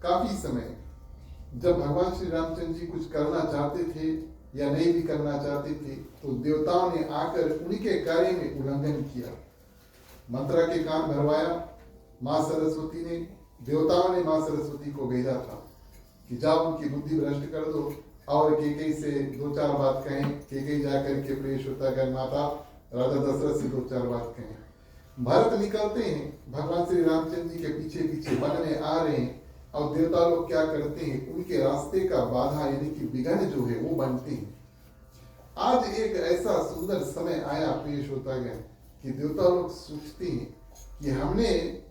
काफी समय जब भगवान श्री रामचंद्र जी कुछ करना चाहते थे या नहीं भी करना चाहते थे तो देवताओं ने आकर उनके कार्य में उल्लंघन किया, मंत्रा के कान भरवाया। माँ सरस्वती ने, देवताओं ने माँ सरस्वती को भेजा था कि जाओ उनकी बुद्धि भ्रष्ट कर दो और केकई से दो चार बात कहें। केकई जाकर के प्रिय श्रोतागण माता राजा दशरथ से दो चार बात कहें। भरत निकलते हैं, भगवान श्री रामचंद्र जी के पीछे पीछे वन में आ रहे हैं और देवता लोग क्या करते हैं, उनके रास्ते का बाधा यानी कि विघ्न जो है वो बनते हैं। आज एक ऐसा सुंदर समय आया पेश होता गया कि देवता लोग सोचते हैं कि हमने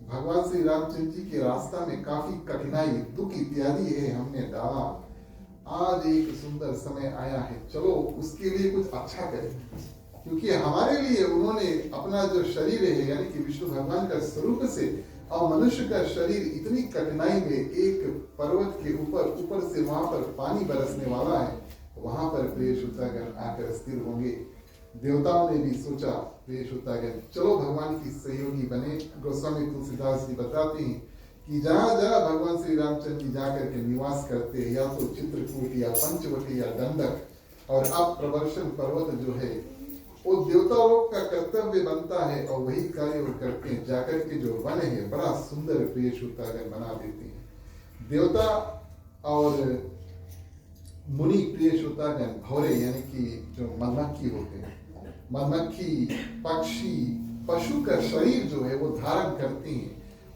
भगवान श्री रामचंद्र जी के रास्ता में काफी कठिनाई, दुख इत्यादि है हमने डाला, आज एक सुंदर समय आया है, चलो उसके लिए कुछ अच्छा करें। क्योंकि हमारे लिए उन्होंने अपना जो शरीर है यानी कि विष्णु भगवान का स्वरूप से और मनुष्य का शरीर इतनी कठिनाई में एक पर्वत के ऊपर से वहां पर पानी बरसने वाला है, वहां पर प्रेष होतागण आकर स्थिर होंगे। देवताओं ने भी सोचा प्रेष होतागण चलो भगवान की सहयोगी बने। गोस्वामी तुलसीदास जी बताते हैं कि जहाँ जहाँ भगवान श्री रामचंद्र जी जाकर के निवास करते हैं, या तो चित्रकूट या पंचवटी या दंडक, और अब प्रवर्षण पर्वत जो है वो देवताओं का कर्तव्य बनता है और वही कार्य वो करते हैं। जाकर के जो वन है बड़ा सुंदर प्रेष होतागण बना देते हैं। देवता और मुनि प्रेष होतागण भौरे यानी कि जो मधुमक्खी होते हैं, मधुमक्खी, पक्षी, पशु का शरीर जो है वो धारण करते हैं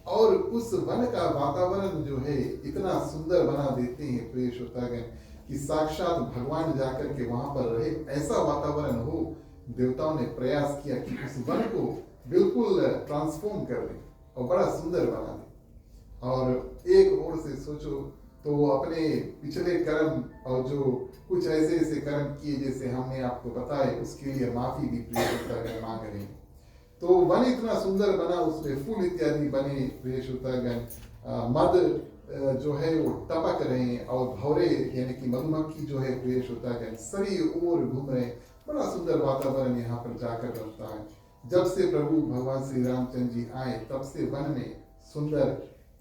और उस वन का वातावरण जो है इतना सुंदर बना देते हैं प्रेष होतागण कि साक्षात भगवान जाकर के वहां पर रहे, ऐसा वातावरण हो। देवताओं ने प्रयास किया कि उस वन को बिल्कुल ट्रांसफॉर्म कर दें और बड़ा सुंदर बना दें। और एक ओर से सोचो तो अपने पिछले कर्म और जो कुछ ऐसे कर्म किए जैसे हमने आपको बताए, उसके लिए माफी भी प्रेष होतागण मांग रहे हैं। तो वन इतना सुंदर बना, उसमें फूल इत्यादि बने प्रेष होतागण, मद जो है वो टपक रहे हैं और भौरे यानी कि मधुमक्खी जो है प्रेष होतागण सभी ओर घूम रहे हैं। बड़ा सुंदर वातावरण यहाँ पर जाकर रहता है। जब से प्रभु भगवान श्री रामचंद्र जी आए तब से वन में सुंदर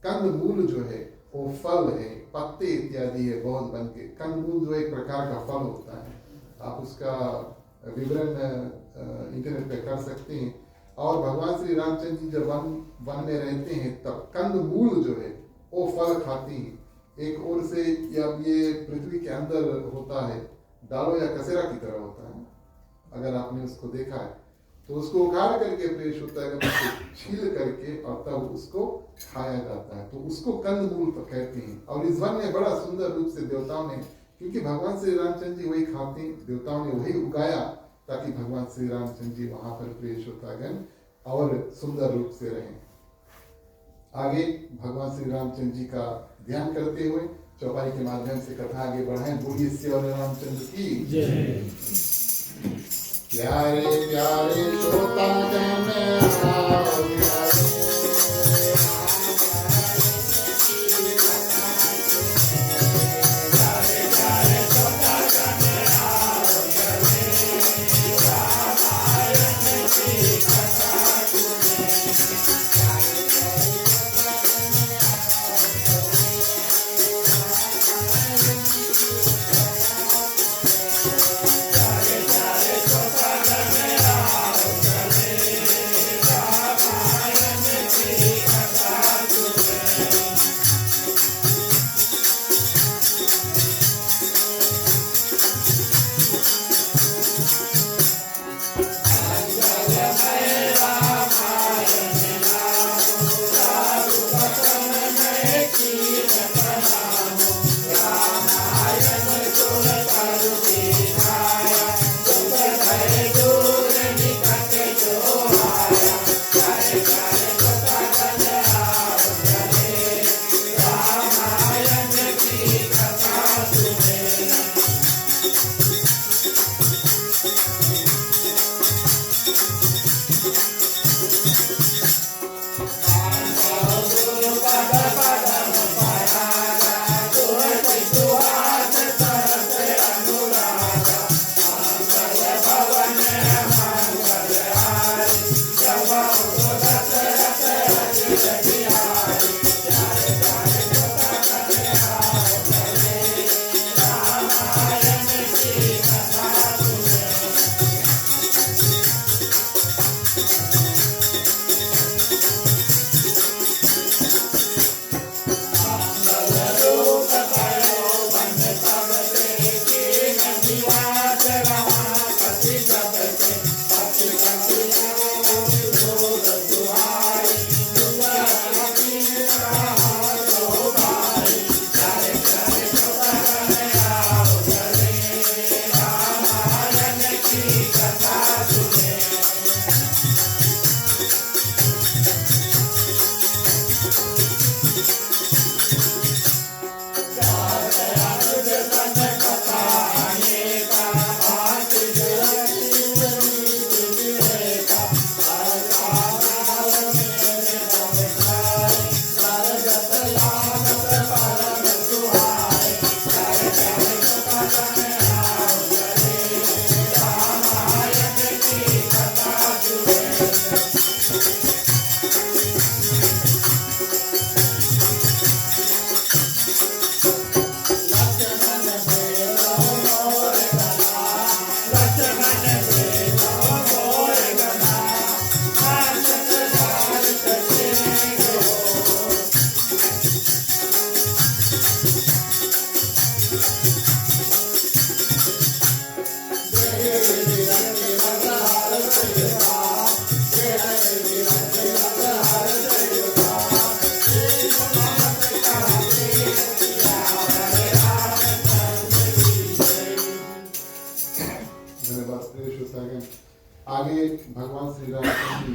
कंद मूल जो है वो फल है, पत्ते इत्यादि है बहुत बन के। कंद मूल जो एक प्रकार का फल होता है, आप उसका विवरण इंटरनेट पे कर सकते हैं। और भगवान श्री रामचंद्र जी जब वन में रहते हैं तब कंद मूल जो है वो फल खाते हैं। एक ओर से जब ये पृथ्वी के अंदर होता है, डालो या कसेरा की तरह होता है, अगर आपने उसको देखा है तो उसको उखाड़ करके प्रेष होतागण छील करके और तब उसको खाया जाता है, तो उसको कंद मूल कहते हैं। और इस वन में बड़ा सुंदर रूप से देवताओं ने, क्योंकि भगवान श्री रामचंद्र जी वही खाते हैं, देवताओं ने वही उगाया ताकि भगवान श्री रामचंद्र जी वहां पर प्रेष होतागण और सुंदर रूप से रहें। आगे भगवान श्री रामचंद्र जी का ध्यान करते हुए चौपाई के माध्यम से कथा आगे बढ़ाएं। बोलिए श्री रामचंद्र की जय। प्यारे प्यारे श्रोतागण आओ प्यारे, धन्यवाद प्रिय श्रोतागण। आगे भगवान श्री रामचंद्र जी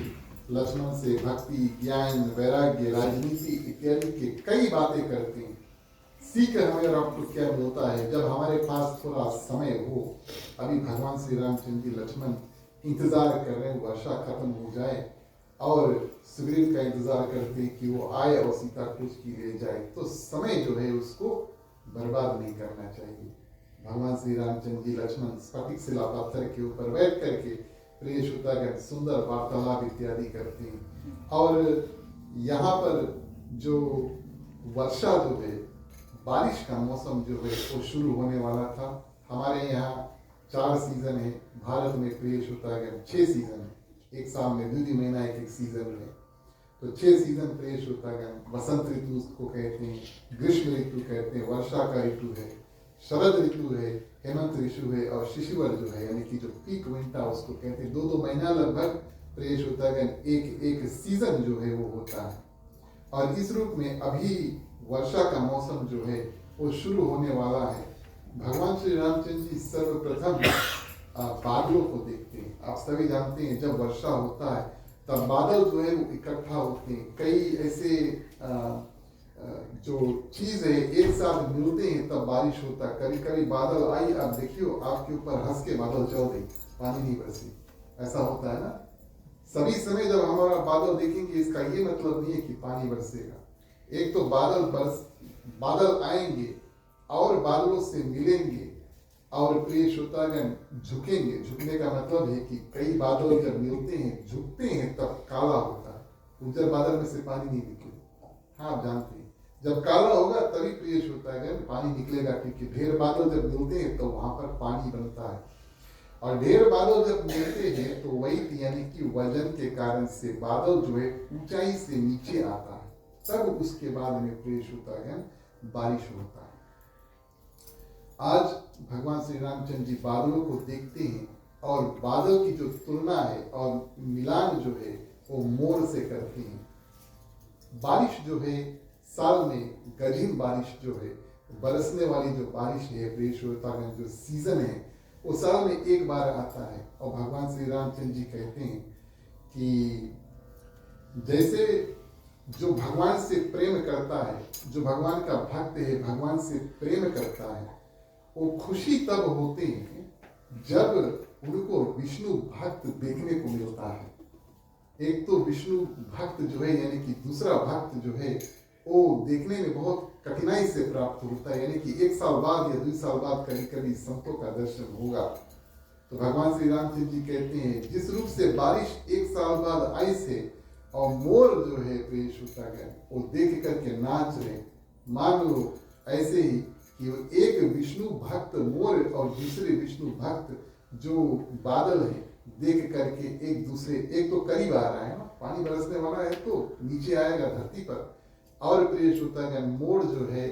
लक्ष्मण से भक्ति, ज्ञान, वैराग्य, राजनीति इत्यादि के कई बातें करते हैं। सीख हमें और आपको क्या मिलता है जब हमारे पास थोड़ा समय हो। अभी भगवान श्री रामचंद्र जी लक्ष्मण इंतजार कर रहे हैं वर्षा खत्म हो जाए और सुग्रीव का इंतजार करते हैं कि वो आए और सीता को उसकी ले जाए। तो समय जो है उसको बर्बाद नहीं करना चाहिए। भगवान श्री रामचंद्र जी लक्ष्मण स्फटिक शिला पत्थर के ऊपर बैठ करके प्रिय श्रोतागण सुंदर वार्तालाप इत्यादि करते हैं। और यहाँ पर जो वर्षा जो है, बारिश का मौसम जो है वो शुरू होने वाला था। हमारे यहाँ 4 सीजन है, भारत में प्रिय श्रोतागण 6 सीजन है। एक साल में 2 महीना एक सीजन है। तो 6 सीजन प्रिय श्रोतागण। बसंत ऋतु उसको कहते हैं, ग्रीष्म ऋतु कहते हैं, वर्षा का ऋतु है, शरद ऋतु है, हेमंत ऋतु है और शिशिवर जो है यानी कि जो पीक विंटर उसको कहते हैं। 2 महीना लगभग प्रिय श्रोतागण एक सीजन जो है वो होता है। और इस रूप में अभी वर्षा का मौसम जो है वो शुरू होने वाला है। भगवान श्री रामचंद्र जी सर्वप्रथम बादलों को देखते हैं। आप सभी जानते हैं जब वर्षा होता है तब बादल जो है वो इकट्ठा होते हैं। कई ऐसे जो चीज है एक साथ मिलते हैं तब बारिश होता है। कभी कभी बादल आई, आप देखियो आपके ऊपर हंस के बादल चल दे, पानी नहीं बरसे, ऐसा होता है ना। सभी समय जब हमारा बादल देखेंगे इसका ये मतलब नहीं है कि पानी बरसेगा। एक तो बादल आएंगे और बादलों से मिलेंगे और प्रिय श्रोतागण झुकेंगे। झुकने का मतलब है कि कई बादल जब मिलते हैं झुकते हैं तब काला होता है। उज्जर बादल में से पानी नहीं निकलेगा। हाँ आप जानते हैं जब काला होगा तभी प्रिय श्रोतागण पानी निकलेगा, क्योंकि ढेर बादल जब मिलते हैं तो वहां पर पानी बनता है। और ढेर बादल जब मिलते हैं तो वही यानी कि वजन के कारण से बादल जो है ऊंचाई से नीचे आता है, तब उसके बाद में प्रिय श्रोतागण बारिश होता है। आज भगवान श्री रामचंद्र जी बादलों को देखते हैं और बादल की जो तुलना है और मिलान जो है वो मोर से करते हैं। बारिश जो है साल में गजीन बारिश जो है बरसने वाली जो बारिश है प्रिय श्रोतागण जो सीजन है वो साल में एक बार आता है। और भगवान श्री रामचंद्र जी कहते हैं कि जैसे जो भगवान से प्रेम करता है, जो भगवान का भक्त है, भगवान से प्रेम करता है, वो खुशी तब होते हैं जब उनको विष्णु भक्त देखने को मिलता है। एक तो विष्णु भक्त जो है यानी कि दूसरा भक्त जो है वो देखने में बहुत कठिनाई से प्राप्त होता है, यानी कि 1 साल बाद या 2 साल बाद कभी कभी संतों का दर्शन होगा। तो भगवान श्री रामचंद्र जी कहते हैं जिस रूप से बारिश 1 साल बाद आई से और मोर जो है प्रिय श्रोतागण वो देख करके नाच रहे, मान लो ऐसे ही कि वो एक विष्णु भक्त मोर और दूसरे विष्णु भक्त जो बादल है देख करके एक दूसरे, एक तो करीब आ रहा है ना, पानी बरसने वाला है तो नीचे आएगा धरती पर। और प्रिय श्रोतागण मोर जो है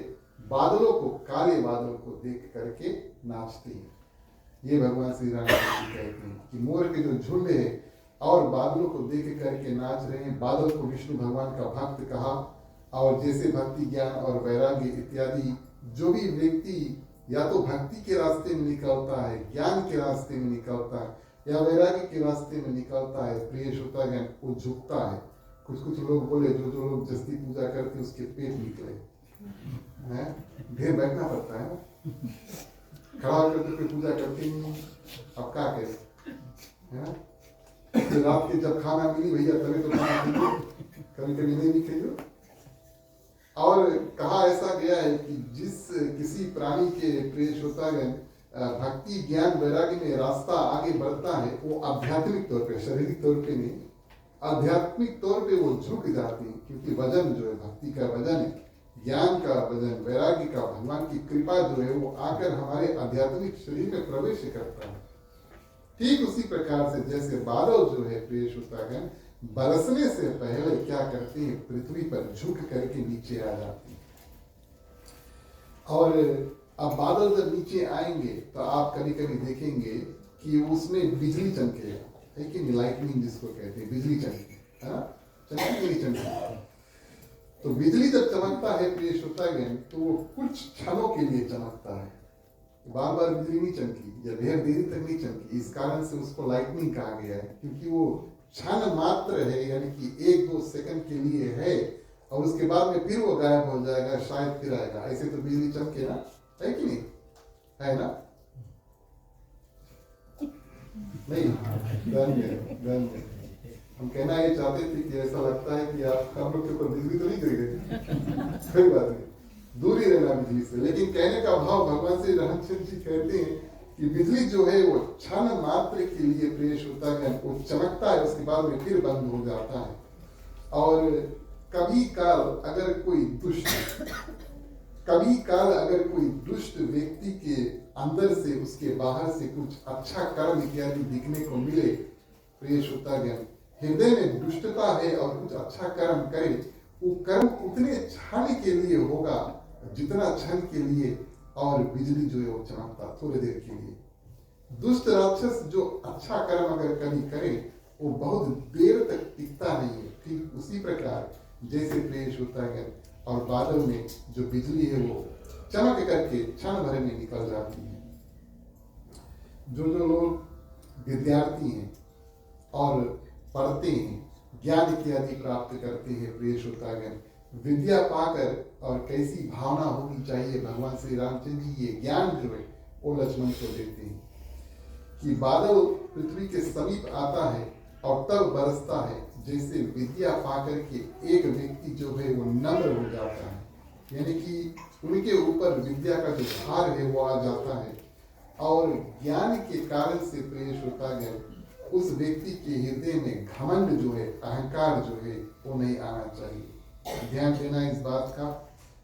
बादलों को, काले बादल को देख करके नाचते हैं। ये भगवान श्री राम जी कहते हैं कि मोर के जो झुंड है और बादलों को देख करके नाच रहे हैं। बादल को विष्णु भगवान का भक्त कहा। और जैसे भक्ति, ज्ञान और वैराग्य इत्यादि जो भी व्यक्ति या तो भक्ति के रास्ते में निकलता है, ज्ञान के रास्ते में निकलता है या वैराग्य के रास्ते में निकलता है, प्रिय श्रोतागण वो झुकता है। कुछ लोग बोले जो लोग जस्ती पूजा करते उसके पेट निकले हैं, ढेर बैठना पड़ता है ना, खड़ा होकर तो पूजा करते नहीं। अब क्या करें, है ना। तो रात के जब खाना मिली भैया तभी तो खाना खरीदो, कभी कभी नहीं भी खरीदो। और कहा ऐसा गया है कि जिस किसी प्राणी के प्रिय श्रोतागण भक्ति ज्ञान वैराग्य में रास्ता आगे बढ़ता है, वो आध्यात्मिक तौर पे, शारीरिक तौर पे नहीं, आध्यात्मिक तौर पे वो झुक जाती है, क्योंकि वजन जो है भक्ति का वजन है, ज्ञान का वजन, वैराग्य का, भगवान की कृपा जो है वो आकर हमारे आध्यात्मिक शरीर में प्रवेश करता है। ठीक उसी प्रकार से जैसे बादल जो है प्रिय श्रोतागण बरसने से पहले क्या करते हैं, पृथ्वी पर झुक करके नीचे आ जाते हैं। और अब बादल जब नीचे आएंगे तो आप कभी कभी देखेंगे कि उसमें बिजली चमकेगा, है कि नहीं, लाइटनिंग जिसको कहते हैं, बिजली चमके, है ना, चमके नहीं चमके। तो बिजली जब चमकता है प्रिय श्रोतागण तो वो कुछ क्षणों के लिए चमकता है, बार बार बिजली नहीं चमकी या ढेर देरी तक नहीं चमकी। इस कारण से उसको लाइटनिंग कहा गया है, क्योंकि वो क्षण मात्र है, यानी कि 1-2 सेकंड के लिए है और उसके बाद में फिर वो गायब हो जाएगा, शायद फिर आएगा। ऐसे तो बिजली चमके ना, है कि नहीं, है ना, नहीं गन में हम कहना ये चाहते थे कि ऐसा लगता है कि आप हम लोग के ऊपर बिजली तो नहीं गिरेगी, कोई बात नहीं, दूर ही रहना बिजली से। लेकिन कहने का भाव भगवान श्री रामचंद्र जी कहते हैं कि बिजली जो है वो क्षण मात्र के लिए प्रिय श्रोतागण वो चमकता है, उसके बाद में फिर बंद हो जाता है। और कभी काल अगर कोई दुष्ट व्यक्ति के अंदर से, उसके बाहर से कुछ अच्छा कर्म इत्यादि दिखने को मिले, प्रिय श्रोतागण हृदय में दुष्टता है और कुछ अच्छा कर्म करे, वो कर्म उतने क्षण के लिए होगा जितना क्षण के लिए, और बिजली जो है वो चमकता थोड़ी देर के लिए। दुष्ट राक्षस जो अच्छा कर्म अगर कभी करे वो बहुत देर तक टिकता नहीं है। ठीक उसी प्रकार जैसे प्रिय श्रोतागण और बादल में जो बिजली है वो चमक करके क्षण भर में निकल जाती है। जो लोग विद्यार्थी हैं और पढ़ते हैं, ज्ञान इत्यादि प्राप्त करते हैं, प्रिय श्रोतागण विद्या पाकर और कैसी भावना होनी चाहिए, भगवान श्री रामचंद्र जी ये ज्ञान जो है वो लक्ष्मण को देते हैं कि बादल पृथ्वी के समीप आता है और तब बरसता है, जैसे विद्या पाकर के एक व्यक्ति जो है वो नम्र हो जाता है, यानी कि उनके ऊपर विद्या का जो भार है वो आ जाता है। और ज्ञान के कारण से प्रिय श्रोतागण उस व्यक्ति के हृदय में घमंड जो है, अहंकार जो है वो नहीं आना चाहिए। ध्यान देना इस बात का,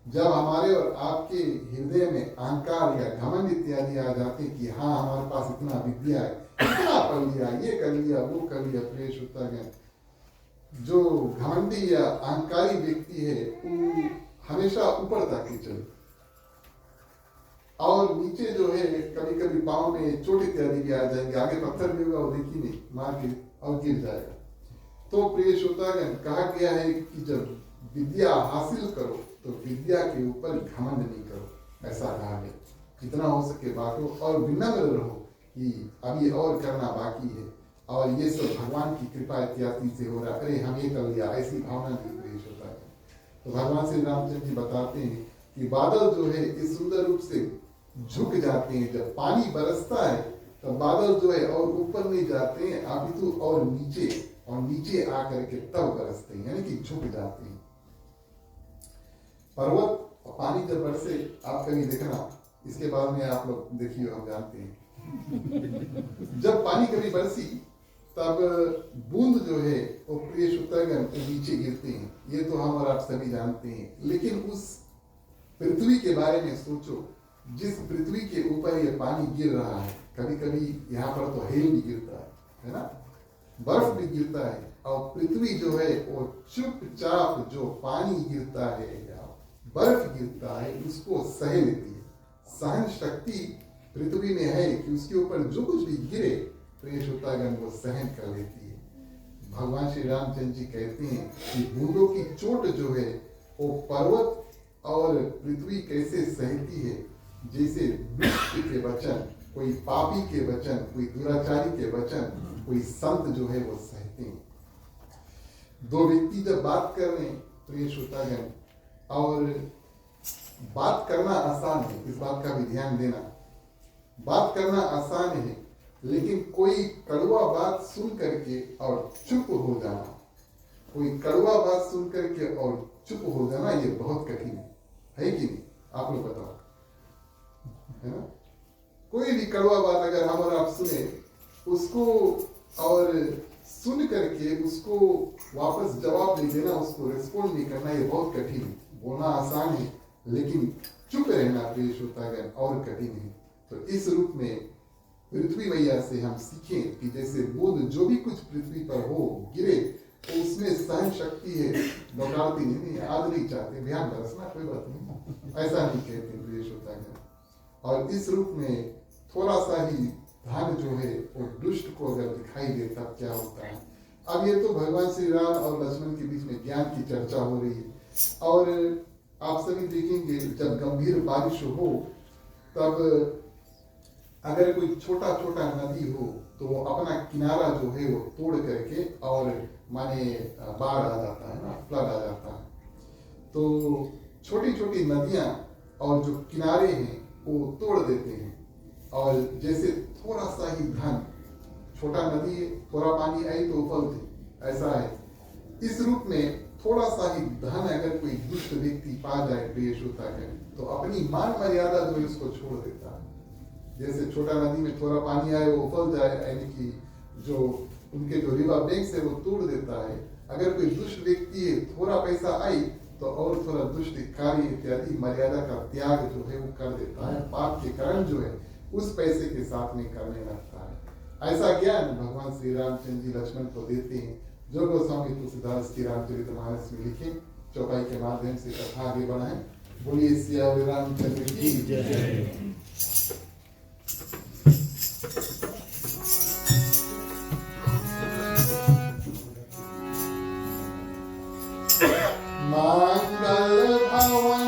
जब हमारे और आपके हृदय में अहंकार या घमंड इत्यादि आ जाते कि हाँ हमारे पास इतना विद्या है, इतना पढ़ लिया, ये कर लिया, वो कर लिया, प्रिय श्रोतागण जो घमंडी या अहंकारी व्यक्ति है वो हमेशा ऊपर तक ही चले और नीचे जो है कभी कभी पाँव में चोट इत्यादि भी आ जाएंगे, आगे पत्थर भी होगा वो देखी नहीं, मार के और गिर जाएगा। तो प्रिय श्रोतागण कहा गया है कि जब विद्या हासिल करो तो विद्या के ऊपर घमंड नहीं करो, ऐसा कहा गया। जितना हो सके बांटो और विनम्र रहो कि अभी और करना बाकी है और ये सब भगवान की कृपा इत्यादि से हो रहा, अरे हम ये कर लिया, ऐसी भावना नहीं प्रिय श्रोतागण। तो भगवान श्री रामचंद्र जी बताते हैं कि बादल जो है इस सुंदर रूप से झुक जाते हैं। जब पानी बरसता है तो बादल जो है और ऊपर नहीं जाते हैं, अपितु और नीचे आकर के तब बरसते हैं, यानी कि झुक जाते हैं। पर्वत और पानी जब बरसे, आप कभी देखना, इसके बाद में आप लोग देखिए, हम जानते हैं जब पानी कभी बरसी तब बूंद जो है वो प्रिय श्रोतागण नीचे गिरते हैं, ये तो हम और आप सभी जानते हैं। लेकिन उस पृथ्वी के बारे में सोचो, जिस पृथ्वी के ऊपर ये पानी गिर रहा है, कभी कभी यहाँ पर तो हेल भी गिरता है ना, बर्फ भी गिरता है, और पृथ्वी जो है वो चुपचाप जो पानी गिरता है या बर्फ गिरता है उसको सह लेती है। सहन शक्ति पृथ्वी में है कि उसके ऊपर जो कुछ भी गिरे प्रिय श्रोतागण वो सहन कर लेती है। भगवान श्री रामचंद्र जी कहते हैं कि बूंदों की चोट जो है वो पर्वत और पृथ्वी कैसे सहती है, जैसे दुष्ट के वचन, कोई पापी के वचन, कोई दुराचारी के वचन, कोई संत जो है वो सहते हैं। दो व्यक्ति जब बात कर रहे हैं प्रिय श्रोतागण, और बात करना आसान है, इस बात का भी ध्यान देना, बात करना आसान है लेकिन कोई कड़वा बात सुन करके और चुप हो जाना, कोई कड़वा बात सुन करके और चुप हो जाना, ये बहुत कठिन है कि नहीं? आप लोग बताओ, है ना? कोई भी कड़वा बात अगर हम और आप सुने उसको और सुन करके उसको वापस जवाब नहीं देना, उसको रिस्पॉन्ड नहीं करना, ये बहुत कठिन है। बोलना आसान है लेकिन चुप रहना प्रिय श्रोतागण और कठिन है। तो इस रूप में पृथ्वी मैया से हम सीखें कि जैसे बुध जो भी कुछ पृथ्वी पर हो गिरे तो उसमें सहन शक्ति है, लौटाती नहीं, आज नहीं चाहते ध्यान बरसना, कोई बात नहीं, ऐसा नहीं कहते प्रिय श्रोतागण। और इस रूप में थोड़ा सा ही धन जो है वो दुष्ट को अगर दिखाई देता क्या होता है। अब ये तो भगवान श्री राम और लक्ष्मण के बीच में ज्ञान की चर्चा हो रही है, और आप सभी देखेंगे जब गंभीर बारिश हो तब अगर कोई छोटा छोटा नदी हो तो वो अपना किनारा जो है वो तोड़ करके और माने बाढ़ आ जाता है ना, फ्लड आ जाता है। तो छोटी छोटी नदियां और जो किनारे हैं वो तोड़ देते हैं, और जैसे थोड़ा सा ही धन, छोटा नदी है, थोड़ा पानी आई तो उफलते, ऐसा है। इस रूप में थोड़ा सा ही धन अगर कोई दुष्ट व्यक्ति पा जाए प्रिय श्रोतागण तो अपनी मान मर्यादा जो है उसको छोड़ देता है। जैसे छोटा नदी में थोड़ा पानी आए वो उफल जाए, यानी कि जो उनके जो रिवर बैंक से वो तोड़ देता है। अगर कोई दुष्ट व्यक्ति है, थोड़ा पैसा आई तो और थोड़ा दुष्ट कार्य इत्यादि मर्यादा का त्याग जो है वो कर देता है, पाप के कारण जो है उस पैसे के साथ में करने लगता है। ऐसा ज्ञान भगवान श्री रामचंद्र जी लक्ष्मण को देते हैं, जो गोस्वामी तुलसीदास की रामचरितमानस में लिखे, चौपाई के माध्यम से कथा आगे बढ़ाएं। बोलिए सियावर रामचंद्र की जय। मंगल भवन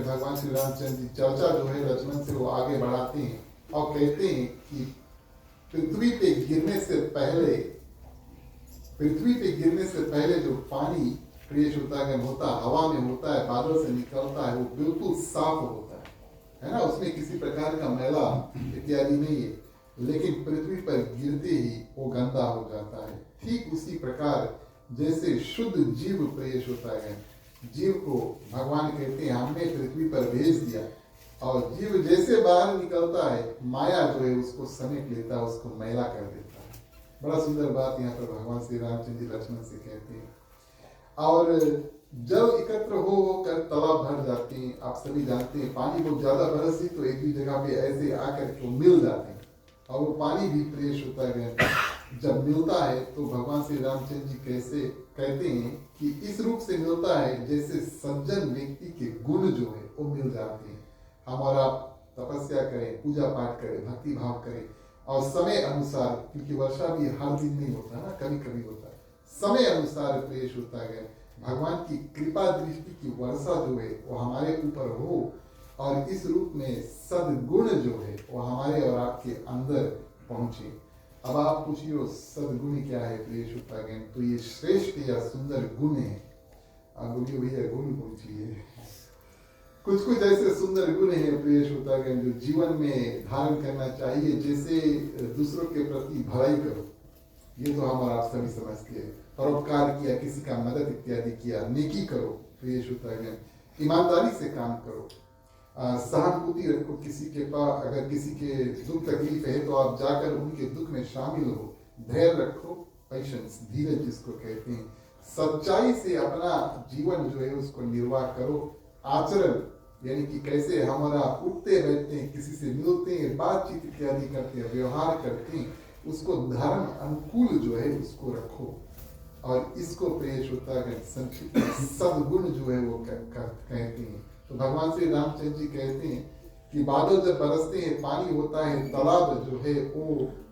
भगवान श्री रामचंद्र जी चर्चा जो है लक्ष्मण से वो आगे बढ़ाते हैं और कहते हैं कि पृथ्वी पे गिरने से पहले जो पानी प्रिय श्रोतागण होता, हवा में होता है, बादल से निकलता है, वो बिल्कुल साफ होता है ना, उसमें किसी प्रकार का मैला इत्यादि नहीं है, लेकिन पृथ्वी पर गिरते ही वो गंदा हो जाता है। ठीक उसी प्रकार जैसे शुद्ध जीव प्रिय श्रोतागण, जीव को भगवान कहते हैं हमने पृथ्वी पर भेज दिया, और जीव जैसे बाहर निकलता है, माया जो है उसको समेट लेता है, उसको मैला कर देता है। बड़ा सुंदर बात यहाँ पर भगवान श्री रामचंद्र जी लक्ष्मण से कहते हैं। और जल एकत्र हो कर तालाब भर जाते हैं। आप सभी जानते हैं पानी बहुत ज्यादा बरसे तो एक भी जगह पे ऐसे आकर के मिल जाते हैं, और वो पानी भी प्रेस होता है। जब मिलता है तो भगवान श्री रामचंद्र जी कैसे कहते हैं कि इस रूप से मिलता है जैसे सज्जन व्यक्ति के गुण जो है वो मिल जाते हैं। हम और आप तपस्या करें, पूजा पाठ करें, भक्ति भाव करें, और समय अनुसार, क्योंकि वर्षा भी हर दिन नहीं होता ना, कभी कभी होता है, समय अनुसार क्लेश होता है। भगवान की कृपा दृष्टि की वर्षा जो है वो हमारे ऊपर हो, और इस रूप में सद्गुण जो है वो हमारे और आपके अंदर पहुंचे। अब आप पूछिए सद्गुण क्या है क्लेश होता है, तो ये श्रेष्ठ या सुंदर गुण है। आप बोलिए भैया गुण पूछिए, कुछ कुछ ऐसे सुंदर गुण है प्रिय श्रोतागण जो जीवन में धारण करना चाहिए। जैसे दूसरों के प्रति भलाई करो, ये तो हम और आप सभी समझते हैं। परोपकार किया, किसी का मदद इत्यादि किया, नेकी करो प्रिय श्रोतागण, ईमानदारी से काम करो, सहानुभूति रखो किसी के पास। अगर किसी के दुख तकलीफ है तो आप जाकर उनके दुख में शामिल हो, धैर्य रखो, पेशेंस, धीरज जिसको कहते हैं। सच्चाई से अपना जीवन जो है उसको निर्वाह करो। आचरण यानी कि कैसे हमारा उठते बैठते हैं, किसी से मिलते हैं, बातचीत इत्यादि करते हैं, व्यवहार करते हैं, उसको धर्म अनुकूल जो है उसको रखो। और इसको प्रेस होता है संक्षिप्त सद्गुण जो है वो कहते हैं। तो भगवान श्री रामचंद्र जी कहते हैं कि बादल जब बरसते हैं, पानी होता है, तालाब जो है वो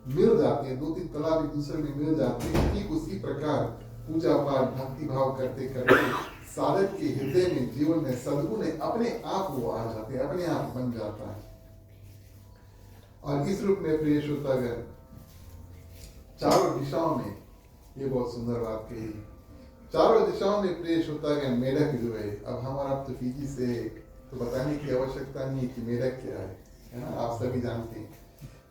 मिल जाते हैं, 2-3 तालाब एक दूसरे में मिल जाते हैं। ठीक उसी प्रकार पूजा पाठ भक्ति भाव करते करते साधक के हृदय में, जीवन में सद्गुण अपने आप वो आ जाते हैं, अपने आप बन जाता है। और इस रूप में प्रिय श्रोतागण चारों दिशाओं में, ये बहुत सुंदर बात कही, चारों दिशाओं में प्रिय श्रोतागण मेढक जो है, अब हमारा तो फीजी से तो बताने की आवश्यकता नहीं है कि मेढक क्या है ना, आप सभी जानते हैं।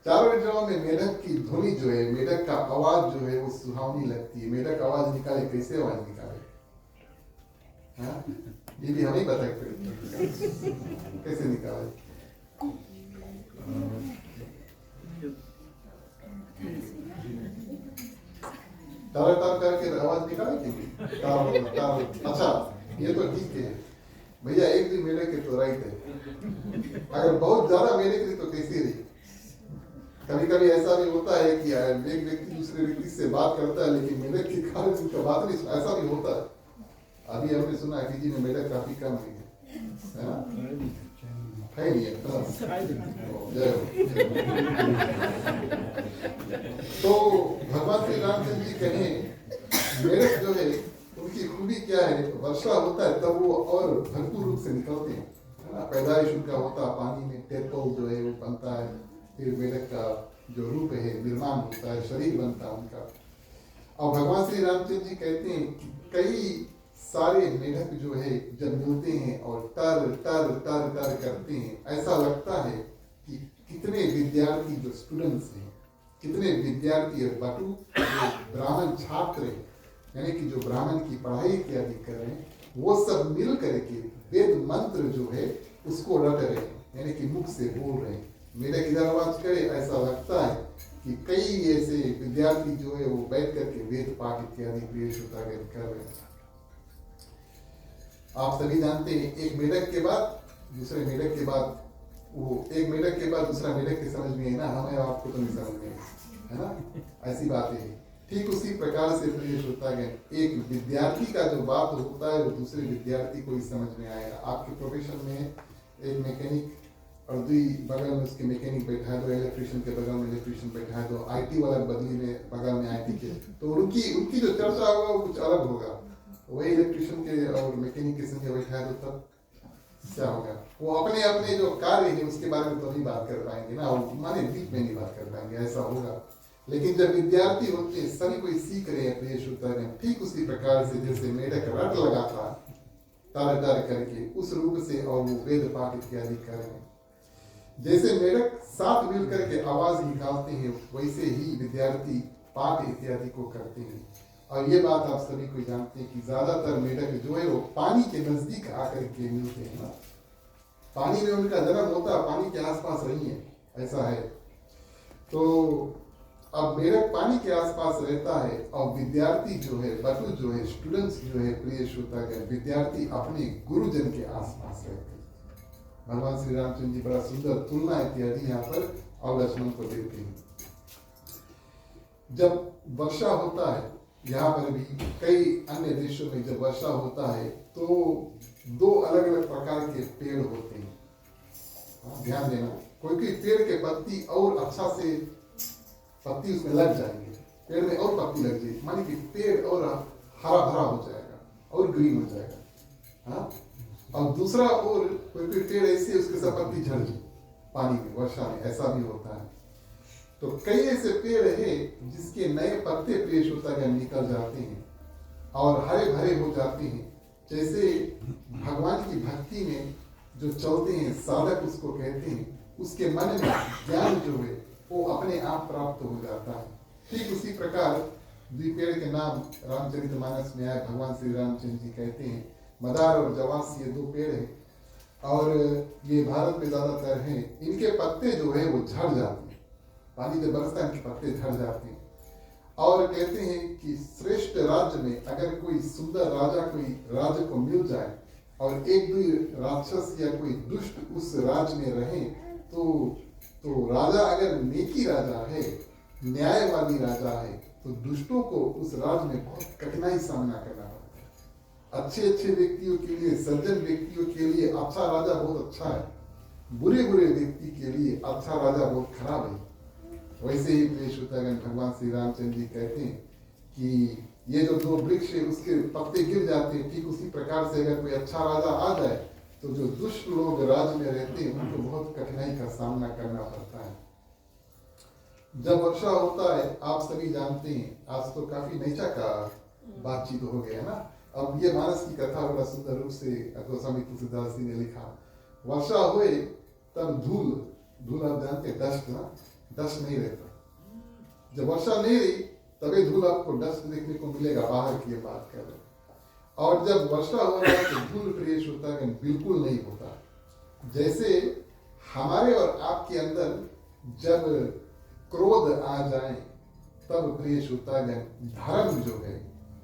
चारों दिशाओं में मेढक की ध्वनि जो है, मेढक का आवाज जो है वो सुहावनी लगती है। मेढक आवाज निकाले, कैसे आवाज निकाले, हाँ? ये भी हमें बता कैसे निकाले। तार तार करके आवाज निकाले तार। अच्छा ये तो ठीक है भैया, एक दिन मेढक के तो राइट है। अगर बहुत ज्यादा मेढक रही तो कैसी रही। कभी कभी ऐसा भी होता है कि एक व्यक्ति दूसरे व्यक्ति से बात करता है लेकिन मेढक के कारण उनका बात नहीं, ऐसा भी होता है। अभी हमने सुना फीजी में मेढक काफी कम है ना, है नहीं है। तो भगवान श्री रामचंद्र जी कहें मेढक जो है उनकी खूबी क्या है, वर्षा होता है तब वो और भरपूर रूप से निकलते हैं, है ना। पैदाइश उनका होता है पानी में, टेपल जो है वो बनता है, फिर मेढक का जो रूप है निर्माण होता है, शरीर बनता है उनका। और भगवान श्री रामचंद्र जी कहते हैं कि कई सारे मेढक जो है जब मिलते हैं और टर टर टर टर करते हैं, ऐसा लगता है कि कितने विद्यार्थी जो स्टूडेंट्स हैं, कितने विद्यार्थी और बटू जो ब्राह्मण छात्र हैं, यानी कि जो ब्राह्मण की पढ़ाई इत्यादि कर रहे हैं, वो सब मिल करके वेद मंत्र जो है उसको रट रहे हैं, यानी कि मुख से बोल रहे हैं। मेढक इधर आवाज करे, ऐसा लगता है कि कई ऐसे विद्यार्थी जो है वो बैठ करके वेद पाठ इत्यादि पेश होता कर रहे हैं। आप सभी जानते हैं एक मेढक के बाद दूसरे मेढक के बाद, वो एक मेढक के बाद दूसरा मेढक के समझ में है ना, हमें आपको तो नहीं समझ में है ना, ऐसी बात है। ठीक उसी प्रकार से प्रिय श्रोतागण एक विद्यार्थी का जो बात होता है वो दूसरे विद्यार्थी को ही समझ में आएगा। आपके प्रोफेशन में एक मैकेनिक और दुई बगल में उसके मैकेनिक बैठा दो, इलेक्ट्रिशियन के बगल में इलेक्ट्रिशियन बैठा दो, IT वाला बदली में बगल में IT के, तो उनकी जो चर्चा होगा वो कुछ अलग होगा। वही इलेक्ट्रिशियन के और मैकेनिक के संग बैठा दो तब क्या होगा, वो अपने अपने जो कार्य है उसके बारे में तो नहीं बात कर पाएंगे ना, माने दीप में नहीं बात कर पाएंगे, ऐसा होगा। लेकिन जब विद्यार्थी होते हैं, सभी कोई सीख रहे हैं प्रिय श्रोतागण, ठीक उसी प्रकार से जैसे मेढक रट लगाता तार तार करके उस रूप से, और वो वेद पाठ इत्यादि कर रहे हैं। जैसे मेढक साथ मिल करके आवाज निकालते हैं, वैसे ही विद्यार्थी पाठ इत्यादि को करते हैं। और ये बात आप सभी को जानते हैं कि ज्यादातर मेढक जो है वो पानी के नजदीक आकर के मिलते हैं ना, पानी में उनका जन्म होता है, पानी के आसपास नहीं है, ऐसा है। तो अब मेढक पानी के आसपास रहता है, और विद्यार्थी जो है, बटु जो है, स्टूडेंट्स जो है, प्रिय श्रोतागण, विद्यार्थी अपने गुरुजन के आसपास रहते हैं। भगवान श्री रामचंद्र जी बड़ा सुंदर तुलना इत्यादि यहाँ पर और लक्ष्मण को देते हैं। जब वर्षा होता है, यहाँ पर भी कई अन्य देशों में जब वर्षा होता है तो दो अलग अलग प्रकार के पेड़ होते हैं। ध्यान देना, कोई कोई पेड़ के पत्ती और अच्छा से पत्ती उसमें लग जाएंगे, पेड़ में और पत्ती लग जाएगी, मानी कि पेड़ और हरा भरा हो जाएगा और ग्रीन हो जाएगा। हाँ, और दूसरा और कोई कोई पेड़ ऐसे उसके सब पत्ती झड़ जाए पानी में, वर्षा में, ऐसा भी होता है। तो कई ऐसे पेड़ हैं जिसके नए पत्ते पेश होता गया निकल जाते हैं और हरे भरे हो जाते हैं। जैसे भगवान की भक्ति में जो चलते हैं साधक उसको कहते हैं, उसके मन में ज्ञान जो है वो अपने आप प्राप्त हो जाता है। ठीक उसी प्रकार द्विपेड़ के नाम रामचरितमानस में आए, भगवान श्री रामचंद्र जी कहते हैं मदार और जवास ये दो पेड़ हैं और ये भारत में ज्यादातर हैं। इनके पत्ते जो है वो झड़ जाते हैं, पानी जब बरसता है इनके पत्ते झड़ जाते हैं। और कहते हैं कि श्रेष्ठ राज्य में अगर कोई सुंदर राजा कोई राज्य को मिल जाए और एक दो राक्षस या कोई दुष्ट उस राज्य में रहे तो राजा अगर नेकी राजा है, न्यायवादी राजा है, तो दुष्टों को उस राज्य में बहुत कठिनाई सामना करना पड़ता है। अच्छे अच्छे व्यक्तियों के लिए, सज्जन व्यक्तियों के लिए अच्छा राजा बहुत अच्छा है, बुरे बुरे व्यक्ति के लिए अच्छा राजा बहुत खराब है। वैसे ही प्रिय श्रोतागण, भगवान श्री रामचंद्र जी कहते हैं कि ये जो दो वृक्ष है उसके पत्ते गिर जाते हैं, ठीक उसी प्रकार से अगर कोई अच्छा राजा आ जाए तो जो दुष्ट लोग राज्य में रहते हैं उनको बहुत कठिनाई का सामना करना पड़ता है। जब वर्षा होता है, आप सभी जानते हैं, आज तो काफी नैचा का बातचीत हो गया ना। अब ये मानस की कथा बड़ा सुंदर रूप से गोस्वामी तुलसीदास जी ने लिखा। वर्षा हुए तब धूल आप जानते हैं, डस्ट ना, डस्ट नहीं रहता। जब वर्षा नहीं रही तभी धूल आपको डस्ट देखने को मिलेगा, बाहर की बात कर रहे। और जब वर्षा हो रहा है तो धूल प्रिय श्रोतागण बिल्कुल नहीं होता। जैसे हमारे और आपके अंदर जब क्रोध आ जाए तब प्रिय श्रोतागण धर्म जो है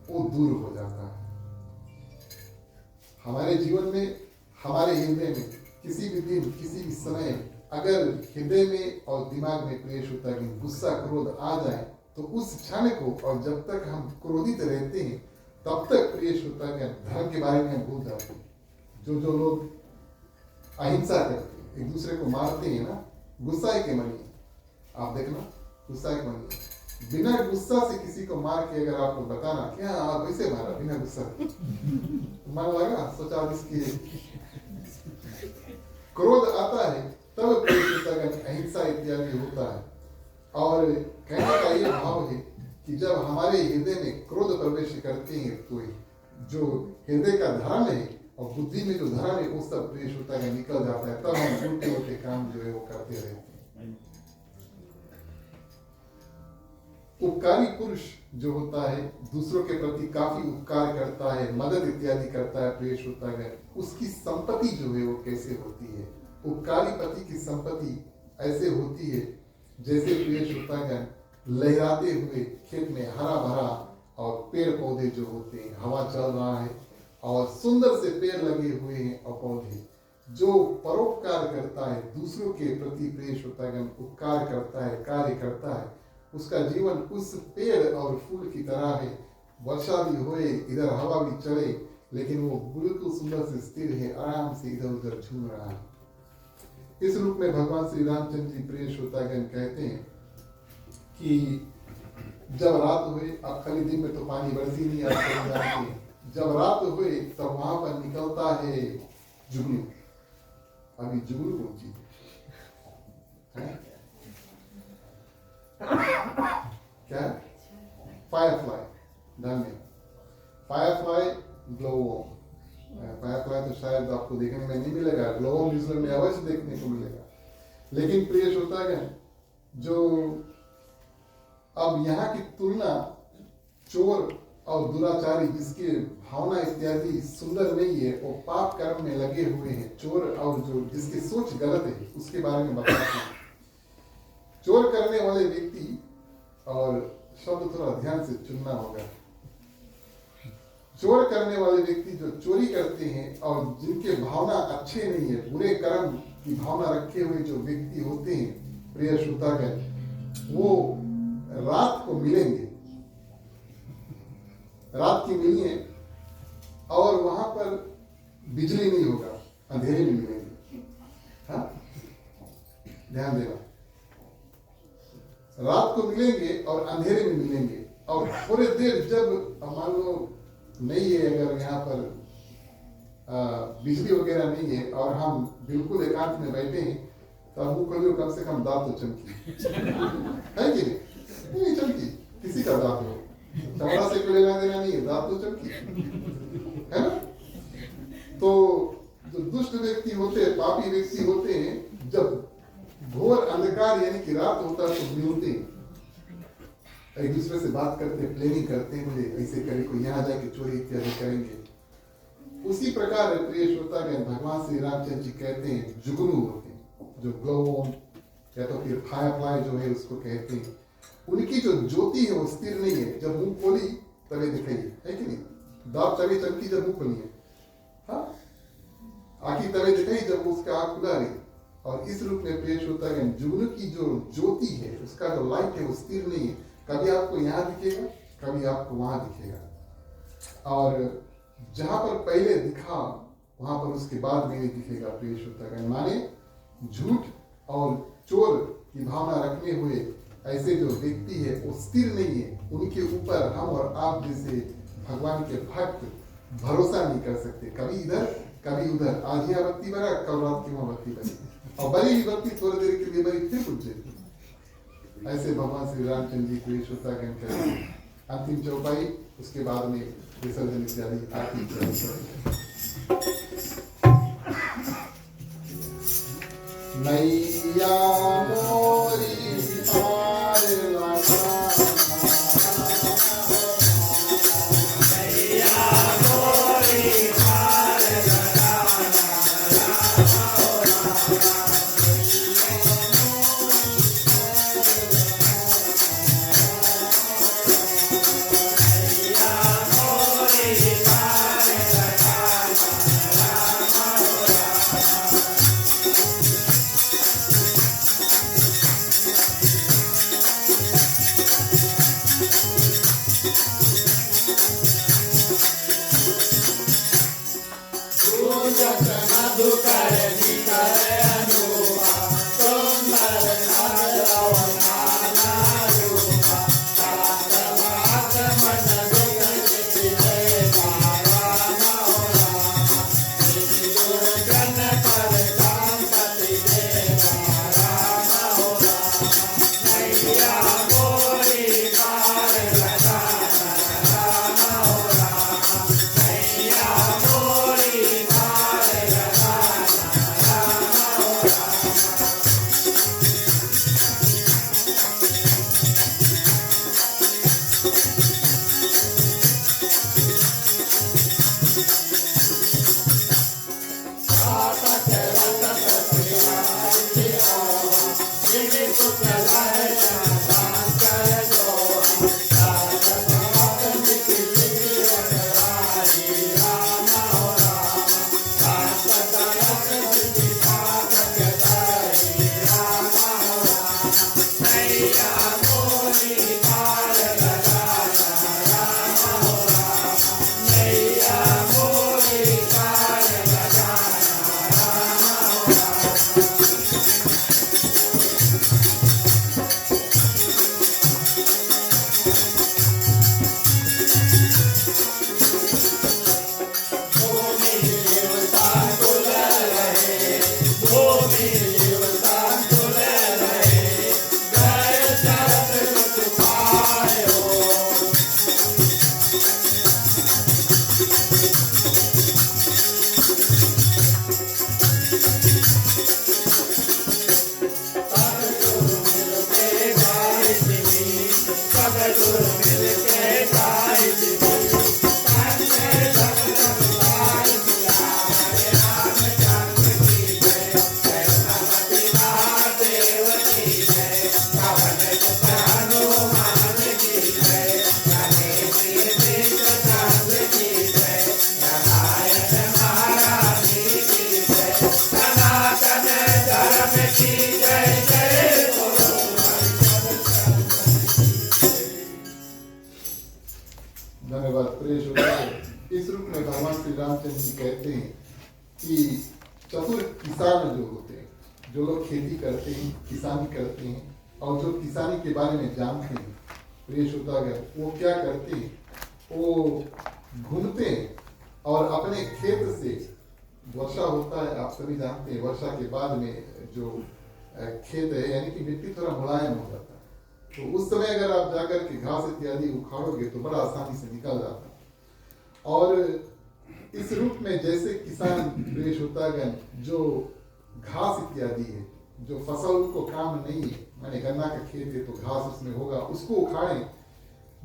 वो दूर हो जाता है। हमारे जीवन में, हमारे हृदय में किसी भी दिन, किसी भी समय अगर हृदय में और दिमाग में प्रिय श्रोतागण गुस्सा क्रोध आ जाए तो उस क्षण को, और जब तक हम क्रोधित रहते हैं तब तक प्रिय श्रोतागण धर्म के बारे में हम भूल जाते हैं। जो लोग अहिंसा करते हैं, एक दूसरे को मारते हैं ना, गुस्सा के मनिए, आप देखना गुस्सा के मनिए। बिना गुस्सा से किसी को मार के अगर आपको बताना क्या आप वैसे मारा बिना गुस्सा, मन लगा सोचा इसकी क्रोध आता है तब प्रिय श्रोतागण अहिंसा इत्यादि होता है। और कहने का ये भाव है कि जब हमारे हृदय में क्रोध प्रवेश करते हैं तो जो हृदय का धर्म है और बुद्धि में जो धर्म है वो सब प्रिय श्रोतागण निकल जाता है, तब हम उल्टे उल्टे काम जो है वो करते रहते हैं। उपकारी पुरुष जो होता है, दूसरों के प्रति काफी उपकार करता है, मदद इत्यादि करता है प्रिय श्रोतागण, उसकी संपत्ति जो है वो कैसे होती है। उपकारी पति की संपत्ति ऐसे होती है जैसे प्रिय श्रोतागण लहराते हुए खेत में हरा भरा और पेड़ पौधे जो होते हैं, हवा चल रहा है और सुंदर से पेड़ लगे हुए हैं और पौधे, जो परोपकार करता है, दूसरों के प्रति प्रिय श्रोतागण उपकार करता है, कार्य करता है, उसका जीवन उस पेड़ और फूल की तरह है। वर्षा भी होए, इधर हवा भी चले, लेकिन वो बिल्कुल सुंदर से स्थिर है, आराम से इधर उधर झूम रहा है। इस रूप में भगवान श्री रामचंद्र जी प्रिय श्रोतागण कहते हैं कि जब रात हुए, अब खाली दिन में तो पानी बरसी नहीं, आप जानते हैं, जब रात हुए तब वहां पर निकलता है जुगनू, अभी जुगनू कौन चीज है? क्या? फायरफ्लाई। धन्यवाद। फायरफ्लाई, ग्लोवॉर्म। फायरफ्लाई तो शायद आपको देखने में नहीं मिलेगा, ग्लोवॉर्म न्यूजीलैंड में अवश्य देखने को मिलेगा। लेकिन प्रिय श्रोतागण, जो अब यहाँ की तुलना चोर और दुराचारी जिसके भावना इत्यादि सुंदर नहीं है, वो पाप कर्म में लगे हुए हैं, चोर और जो जिसकी सोच गलत है, उसके बारे में बताते हैं। चोर करने वाले व्यक्ति, और शब्द थोड़ा ध्यान से चुनना होगा, चोर करने वाले व्यक्ति जो चोरी करते हैं और जिनके भावना अच्छे नहीं है, बुरे कर्म की भावना रखे हुए जो व्यक्ति होते हैं, प्रिय श्रोतागण, वो रात को मिलेंगे, रात की मिलिए, और वहां पर बिजली नहीं होगा, अंधेरे में मिलेंगे। हाँ, ध्यान देना, रात को मिलेंगे और अंधेरे में मिलेंगे। और थोड़ी देर जब मान लो नहीं है, अगर यहाँ पर बिजली वगैरह नहीं है और हम बिल्कुल एकांत में बैठे हैं, तो मुंह खोलियो, कम से कम दांत तो चमकी है कि नहीं? चमकी, किसी का दांत हो, चमड़ा से कोई लेना देना नहीं है, दांत तो चमकी है ना? तो जो दुष्ट व्यक्ति होते हैं, पापी व्यक्ति होते हैं, जब घोर अंधकार यानी कि रात होता है तो मिलते हैं, एक दूसरे से बात करते हैं, प्लानिंग करते हैं, मुझे ऐसे करे, कोई यहाँ जाके चोरी इत्यादि करेंगे। उसी प्रकार प्रिय श्रोतागण, भगवान श्री रामचंद्र जी कहते हैं जुगनू होते हैं, जो ग्लोवॉर्म या तो फिर फायरफ्लाई जो है उसको कहते हैं, उनकी जो ज्योति है वो स्थिर नहीं है। जब मुंह खोली तभी दिखाई, है कि नहीं? दांत तभी चमकी जब मुंह खोली है, हाँ, आंखी तभी दिखाई जब उसका आंख खुला रही। और इस रूप में प्रिय श्रोतागण, जुगनू की जो ज्योति है, उसका जो लाइट है वो स्थिर नहीं है, कभी आपको यहाँ दिखेगा, कभी आपको वहां दिखेगा, और जहां पर पहले दिखा वहां पर उसके बाद में नहीं दिखेगा। प्रिय श्रोतागण, माने झूठ और चोर की भावना रखने हुए ऐसे जो व्यक्ति है वो स्थिर नहीं है, उनके ऊपर हम और आप जैसे भगवान के भक्त भरोसा नहीं कर सकते, कभी इधर कभी उधर, आज यहाँ बत्ती बरा, कल रात की वहां बत्ती बनी, और बड़ी ही बत्ती थोड़ी देर के लिए बड़ी, फिर कुछ जाएगी। ऐसे भगवान श्री रामचंद्र जी प्रिय श्रोतागण के अंतिम चौपाई, उसके बाद में विसर्जन इत्यादि आरती नैया मोरी पार लगा, नैया मोरी पार लगा, धन्यवाद। प्रेष होता है। इस रूप में भगवान श्री रामचंद्र जी कहते हैं कि चतुर किसान जो होते हैं, जो लोग खेती करते हैं, किसानी करते हैं और जो किसानी के बारे में जानते हैं, प्रेष होता है, वो क्या करते हैं, वो घूमते हैं और अपने खेत से वर्षा होता है, आप सभी जानते हैं, वर्षा के बाद में जो खेत है यानी कि मिट्टी थोड़ा मुलायम हो जाता है, तो उस समय अगर आप जाकर के घास इत्यादि उखाड़ोगे तो बड़ा आसानी से निकल जाता है। और इस रूप में जैसे किसान प्रेष होता है जो घास इत्यादि है, जो फसल को काम नहीं है, मैंने गन्ना का खेत है तो घास उसमें होगा, उसको उखाड़ें।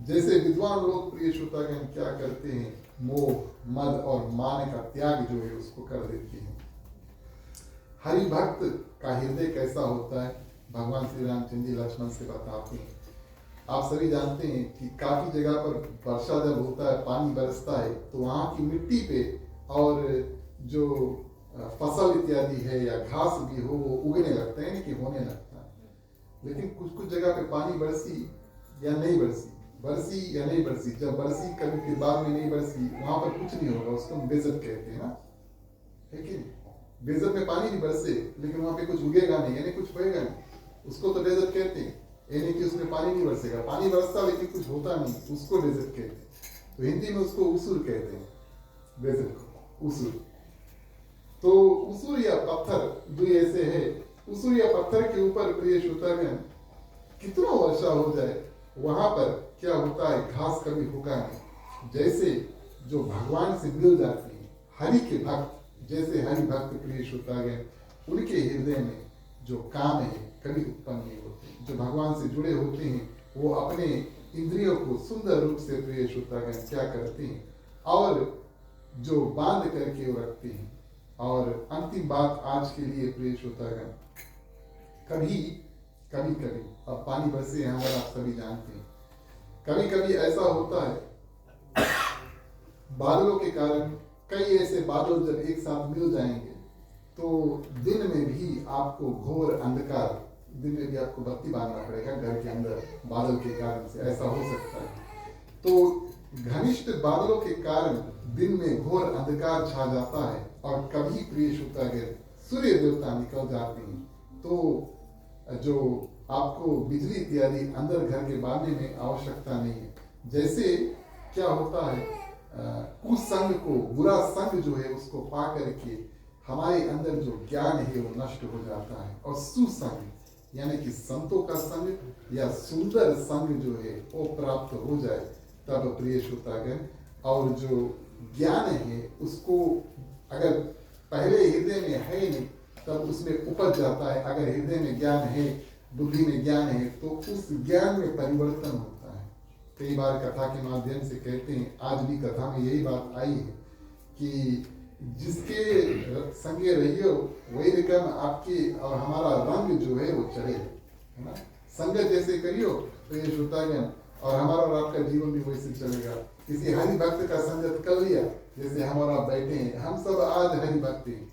जैसे विद्वान लोग प्रेष होता है क्या करते हैं, मोह मद और मान का त्याग जो है उसको कर देते हैं। हरि भक्त का हृदय कैसा होता है, भगवान श्री रामचंद्र जी लक्ष्मण से बताते हैं। आप सभी जानते हैं कि काफी जगह पर वर्षा जब होता है, पानी बरसता है, तो वहाँ की मिट्टी पे और जो फसल इत्यादि है या घास भी हो वो उगने लगता है, कि होने लगता है। लेकिन कुछ कुछ जगह पे पानी बरसी या नहीं बरसी, बरसी या नहीं बरसी, जब बरसी कभी फिर बाद में नहीं बरसी, वहां पर कुछ नहीं होगा, उसको हम बेइज्जत कहते हैं ना, है कि नहीं? बेइज्जत में पानी नहीं बरसे लेकिन वहां पे कुछ उगेगा नहीं, यानी कुछ होएगा नहीं, उसको तो बेइज्जत कहते हैं। यानी कि उसमें पानी नहीं बरसेगा, पानी बरसता लेकिन कुछ होता नहीं, उसको बेइज्जत कहते हैं। तो हिंदी में उसको उसूर कहते हैं, बेइज्जत को उसूर। तो उसूर या पत्थर जो ऐसे है, उसूर या पत्थर के ऊपर प्रेष होता है, कितना वर्षा हो जाए वहां पर क्या होता है, घास कभी होगा नहीं। जैसे जो भगवान से मिल जाती है, हरि के भक्त, जैसे हरि भक्त प्रेष होता है, उनके हृदय में जो काम है कभी उत्पन्न नहीं होते। जो भगवान से जुड़े होते हैं वो अपने इंद्रियों को सुंदर रूप से प्रेष होता है क्या करते हैं और जो बांध करके वो रखते हैं। और अंतिम बात आज के लिए प्रेष होता है, कभी कभी कभी अब पानी बरसे यहाँ पर आप सभी जानते हैं, कभी कभी ऐसा होता है बादलों के कारण, कई ऐसे बादल जब एक साथ मिल जाएंगे तो दिन में भी आपको घोर अंधकार, दिन में भी आपको बत्ती बांधना पड़ेगा घर के अंदर, बादल के कारण से ऐसा हो सकता है। तो घनिष्ठ बादलों के कारण दिन में घोर अंधकार छा जाता है और कभी प्रेष होता है सूर्य देवता निकल जाते हैं, तो जो आपको बिजली इत्यादि अंदर घर के बांधने में आवश्यकता नहीं है। जैसे क्या होता है, कुसंग को, बुरा संग जो है उसको पा करके हमारे अंदर जो ज्ञान है वो नष्ट हो जाता है, और सुसंग यानी कि संतों का संग या सुंदर संग जो है वो प्राप्त हो जाए तब प्रेष होता है। और जो ज्ञान है उसको अगर पहले हृदय में है नहीं तब उसमें उपज जाता है, अगर हृदय में ज्ञान है, बुद्धि में ज्ञान है, तो उस ज्ञान में परिवर्तन होता है। कई बार कथा के माध्यम से कहते हैं, आज भी कथा में यही बात आई है कि जिसके संगे रहियो वही रकम आपकी और हमारा रंग जो है वो चढ़े, है ना। संगत जैसे करियो तो ये श्रोतागण और हमारा और आपका जीवन भी वैसे चलेगा। किसी हरि भक्त का संगत कर लिया, जैसे हम और आप बैठे हैं, हम सब आज हरि भक्त हैं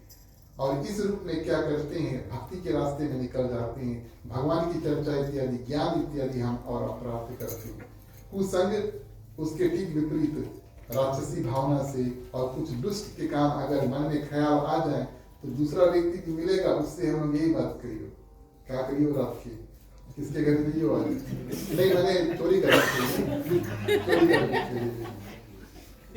और इस रूप में क्या करते हैं, भक्ति के रास्ते में निकल जाते हैं, भगवान की चर्चा इत्यादि, ज्ञान इत्यादि हम और आप प्राप्त करते हैं। कुसंग उसके ठीक विपरीत राक्षसी भावना से और कुछ दुष्ट के काम अगर मन में ख्याल आ जाए तो दूसरा व्यक्ति भी मिलेगा, उससे हम लोग यही बात करियो, क्या करियो रात की, किसके घर में हो आज नहीं, मैंने चोरी कर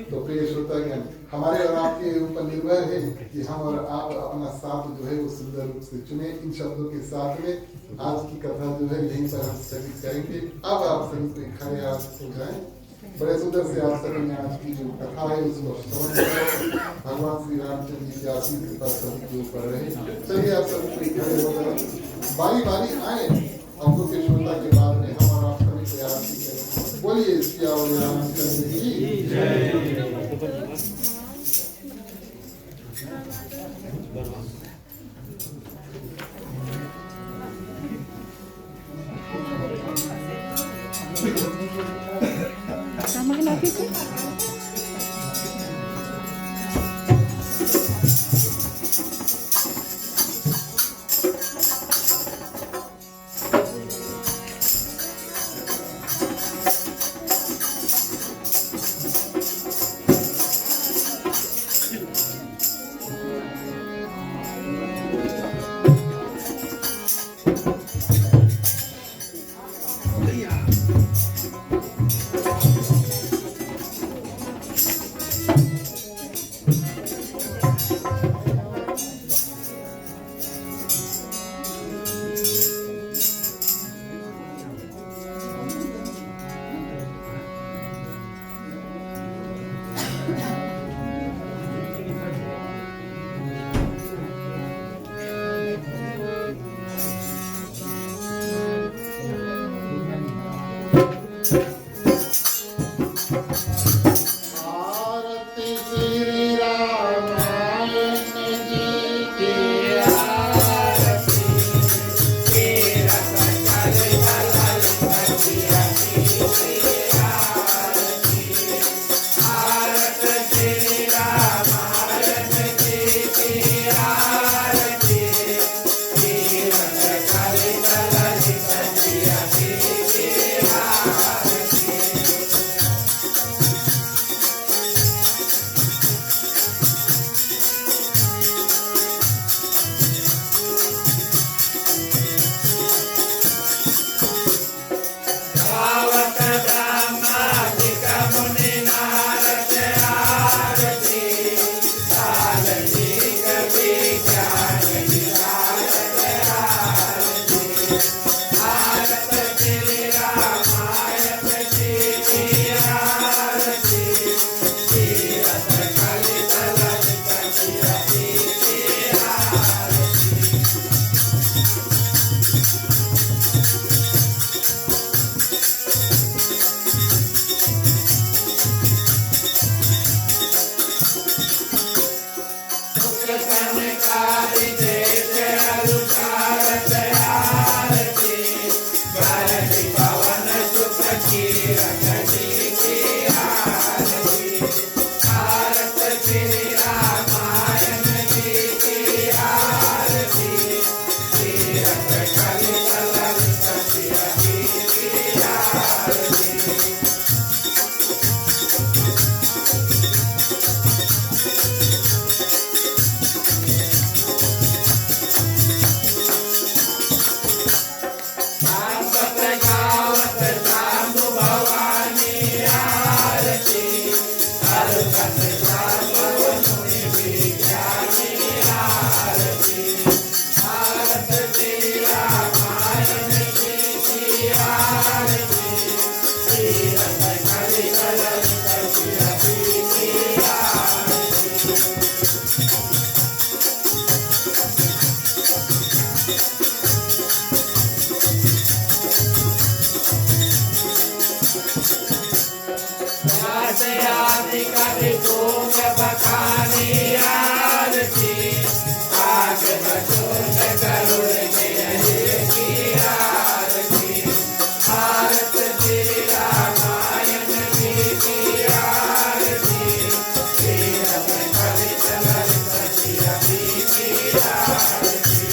तो प्रेष होता है हमारे और आपके ऊपर निर्भर है कि हम और आप अपना साथ जो है वो सुंदर रूप से चुने। इन शब्दों के साथ में आज की कथा जो है यहीं पर हम स्थगित करेंगे। अब आप सभी को खड़े हाथ हो जाए, बड़े सुंदर से आप सभी ने आज की जो कथा है उसको श्रवण करें। भगवान श्री रामचंद्र जी की आशीष कृपा सभी के ऊपर रहे। चलिए आप सभी को खड़े हो गए, बारी बारी आए, हम लोग के श्रोता के बाद में हम और आप सभी से आरती करें। बोलिए सियावर रामचंद्र की जय। Sama lagi tuh. आरती श्री रामायण जी की आरती तेरा सकल कलल कटिया की आरती आरती श्री रामायण जी की आरती तेरा सकल कलल कटिया की आरती। भावत ब्रह्मादिक मुनि नारद आरती सारथिक विज्ञान विशारद आरती आरत श्री रामायण जी की आरती तीरथ कलित ललित कीरति की आरती। संकारी देश अनुसारत आरती भारती पवन सुख कीरत जी की आरती भारत श्री रामायण जी की आरती तीरथ कलित ललित कीरति की आरती। भागवत गावत जाम्बु भवानी आरती हरकत जाम्बु मुनि विज्ञानी आरती भारत श्री रामायण जी की आरती तीरथ कलित ललित कीरति की आरती। आदि कवि तुम बखानी आरती आग बचोन करुण गिरहि की आरती भारत श्री रामायण जी की आरती तीरथ कलित ललित कीरति की आरती।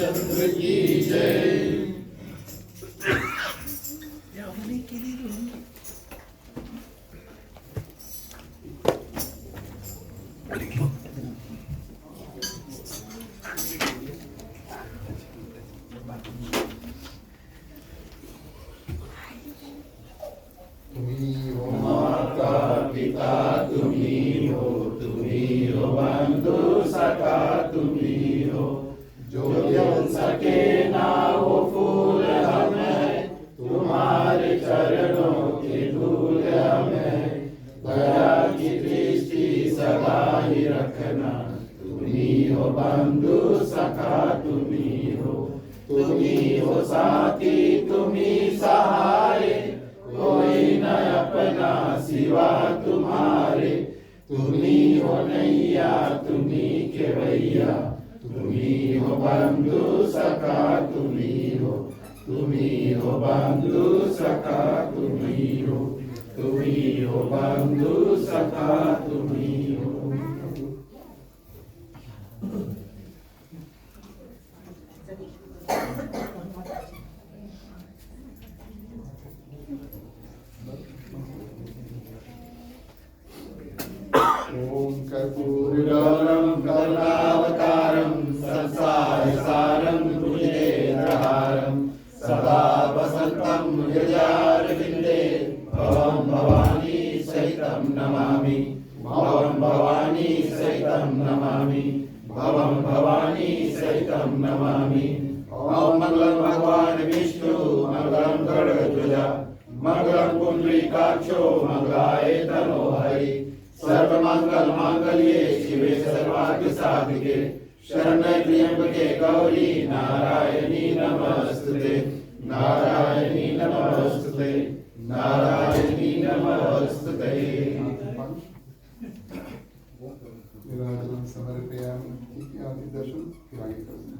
रामचंद्र की जय। तुम्ही हो माता पिता तुम्ही हो बंधु सखा तुम्ही हो, जो मिल सके ना वो फूल हमें, तुम्हारे चरणों के धूल हमें, दया की दृष्टि सदा ही रखना, तुम्ही हो बंधु सखा तुम्ही हो साथी तुम्ही सहारे, कोई न अपना सिवा तुम्हारे, तुम्ही हो नैया तुम्ही केवैया, तुम्ही हो बंधु सखा तुम्ही हो बंधु सखा तुम्ही हो बंधु सखा तुम्ही हो। ओम कर्पूरगौरम करुणावतारम संसार सारम भुजगेन्द्रहारम, सदा वसंतम हृदयारविंदे, भवं भवानी सहितं नमामि, भवं भवानी सहितं नमामि, भवं भवानी सहितं नमामि। ओम मंगलम भगवान विष्णु मंगलम गरुड़ध्वज मंगलम पुंडरीकाक्षो मंगलाय तनो हरि, सर्वमंगल मांगल्ये शिवे सर्वार्थ साधिके, शरण्ये त्र्यंबके गौरी नारायणी नमस्तुते, नारायणी नमस्तुते, नारायणी नमस्तुते। निराजनं समर्पयामि। ठीक है, आरती दर्शन फिर आगे करते हैं।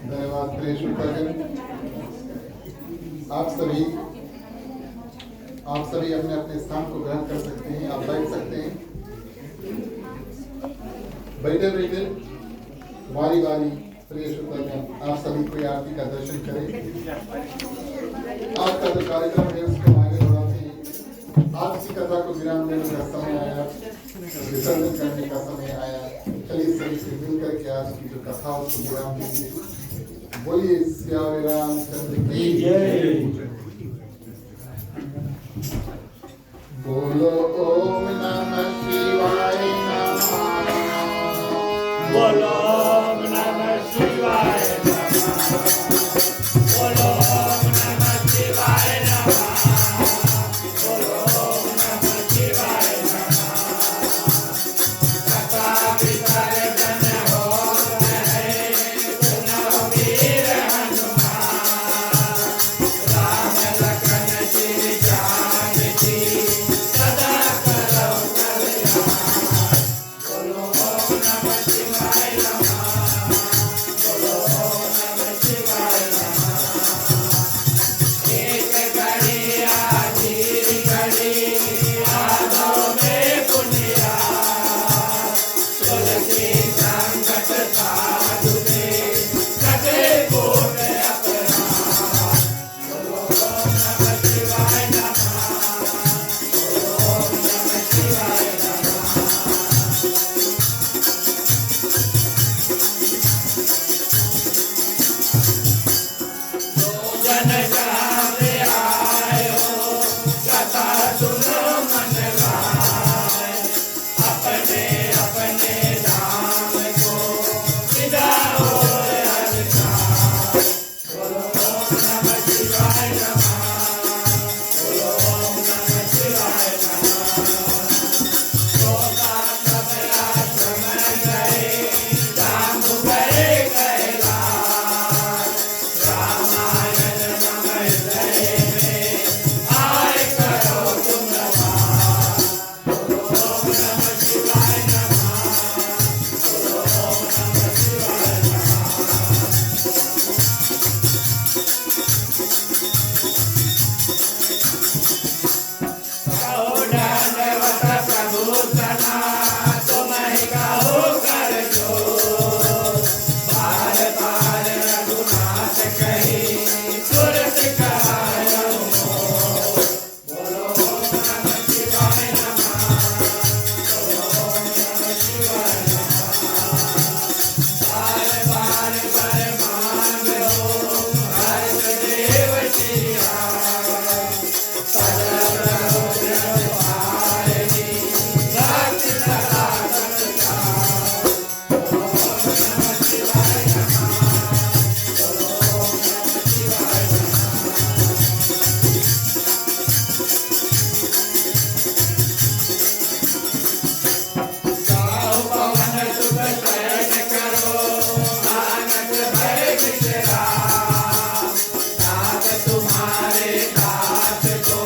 धन्यवाद प्रिय श्रोतागण। आप सभी अपने अपने स्थान को ग्रहण कर सकते हैं। आप बैठ सकते हैं। बैठे बैठे बारी बारी प्रिय श्रोतागण आप सभी को आरती का दर्शन करें। आज का जो कार्यक्रम है उसको आगे बढ़ाते हैं। आज की कथा को विराम देने का समय आया, विसर्जन करने का समय आया। चलिए सभी से मिलकर के आज की जो कथा उसको विराम देंगे। बोलिए श्री रामचंद्र की जय। बोलो ओम नमः शिवाय नमः, बोलो ओम नमः शिवाय नमः, बोलो ओम नमः शिवाय नमः, बोलो ओम नमः शिवाय नमः। सदा विसर्जन हो रहे सुनो वीर हनुमान, राम घन श्याम आयो कथा सुनो मन लाए अपने अपने धाम को विदा हो हर साल बोलो ओम नमः शिवाय नमः बोलो ओम नमः शिवाय नमः सोता सब आश्रम गए राम गए कैलाश रामायण मम हृदय में आए करो तुम वास बोलो ओम नमः शिवाय नमः बोलो ओम नमः शिवाय नमः कहो दंडवत प्रभु सना तुम ही कहो कर जोर बार बार रघुनाथ कही सुर सिखाय मोर बोलो ओम नमः शिवाय नमः बोलो ओम नमः शिवाय नमः बार बार परमान हो हर्ष देव श्री राम सदा प्रभु रघुवाहिनी भक्ति सदा संसार बोलो ओम नमः शिवाय नमः बोलो ओम नमः शिवाय नमः गाओ पवन सुत शयन करो मानस भय विश्राम नाथ तुम्हारे दास को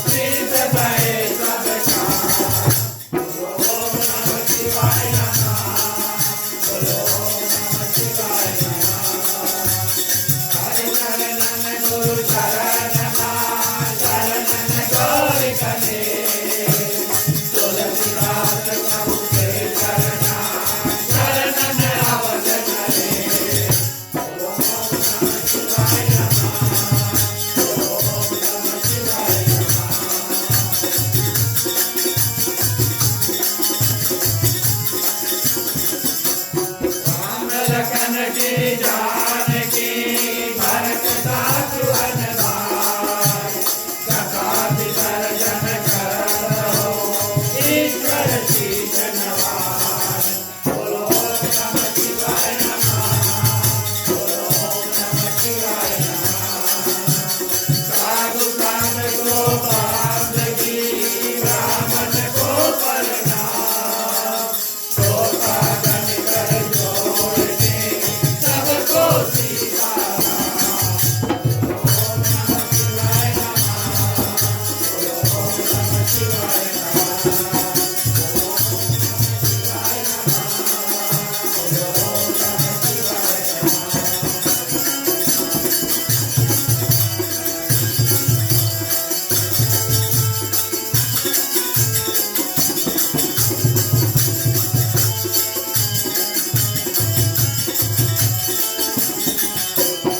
प्रीत भय सब काम बोलो ओम नमः शिवाय नमः बोलो ओम नमः शिवाय नमः हरि चरणन गुरु शरणना शरणन गौरी कने तुलसीदास प्रभु के शरणा शरणन अवध करे बोलो ओम नमः शिवाय नमः बोलो ओम नमः शिवाय नमः राम लखन की जानकी भरत दासुअन भाई सखा विसर्जन करो ईश्वर शीश नवाय बोलो ओम नमः शिवाय नमः बोलो ओम नमः शिवाय नमः साधु संत को बांधगी ब्राह्मण को प्रणाम तोता गण कर जोड़ के सबको सीताराम बोलो ओम नमः शिवाय नमः बोलो ओम नमः शिवाय नमः बोलो ओम नमः शिवाय नमः बोलो ओम नमः शिवाय नमः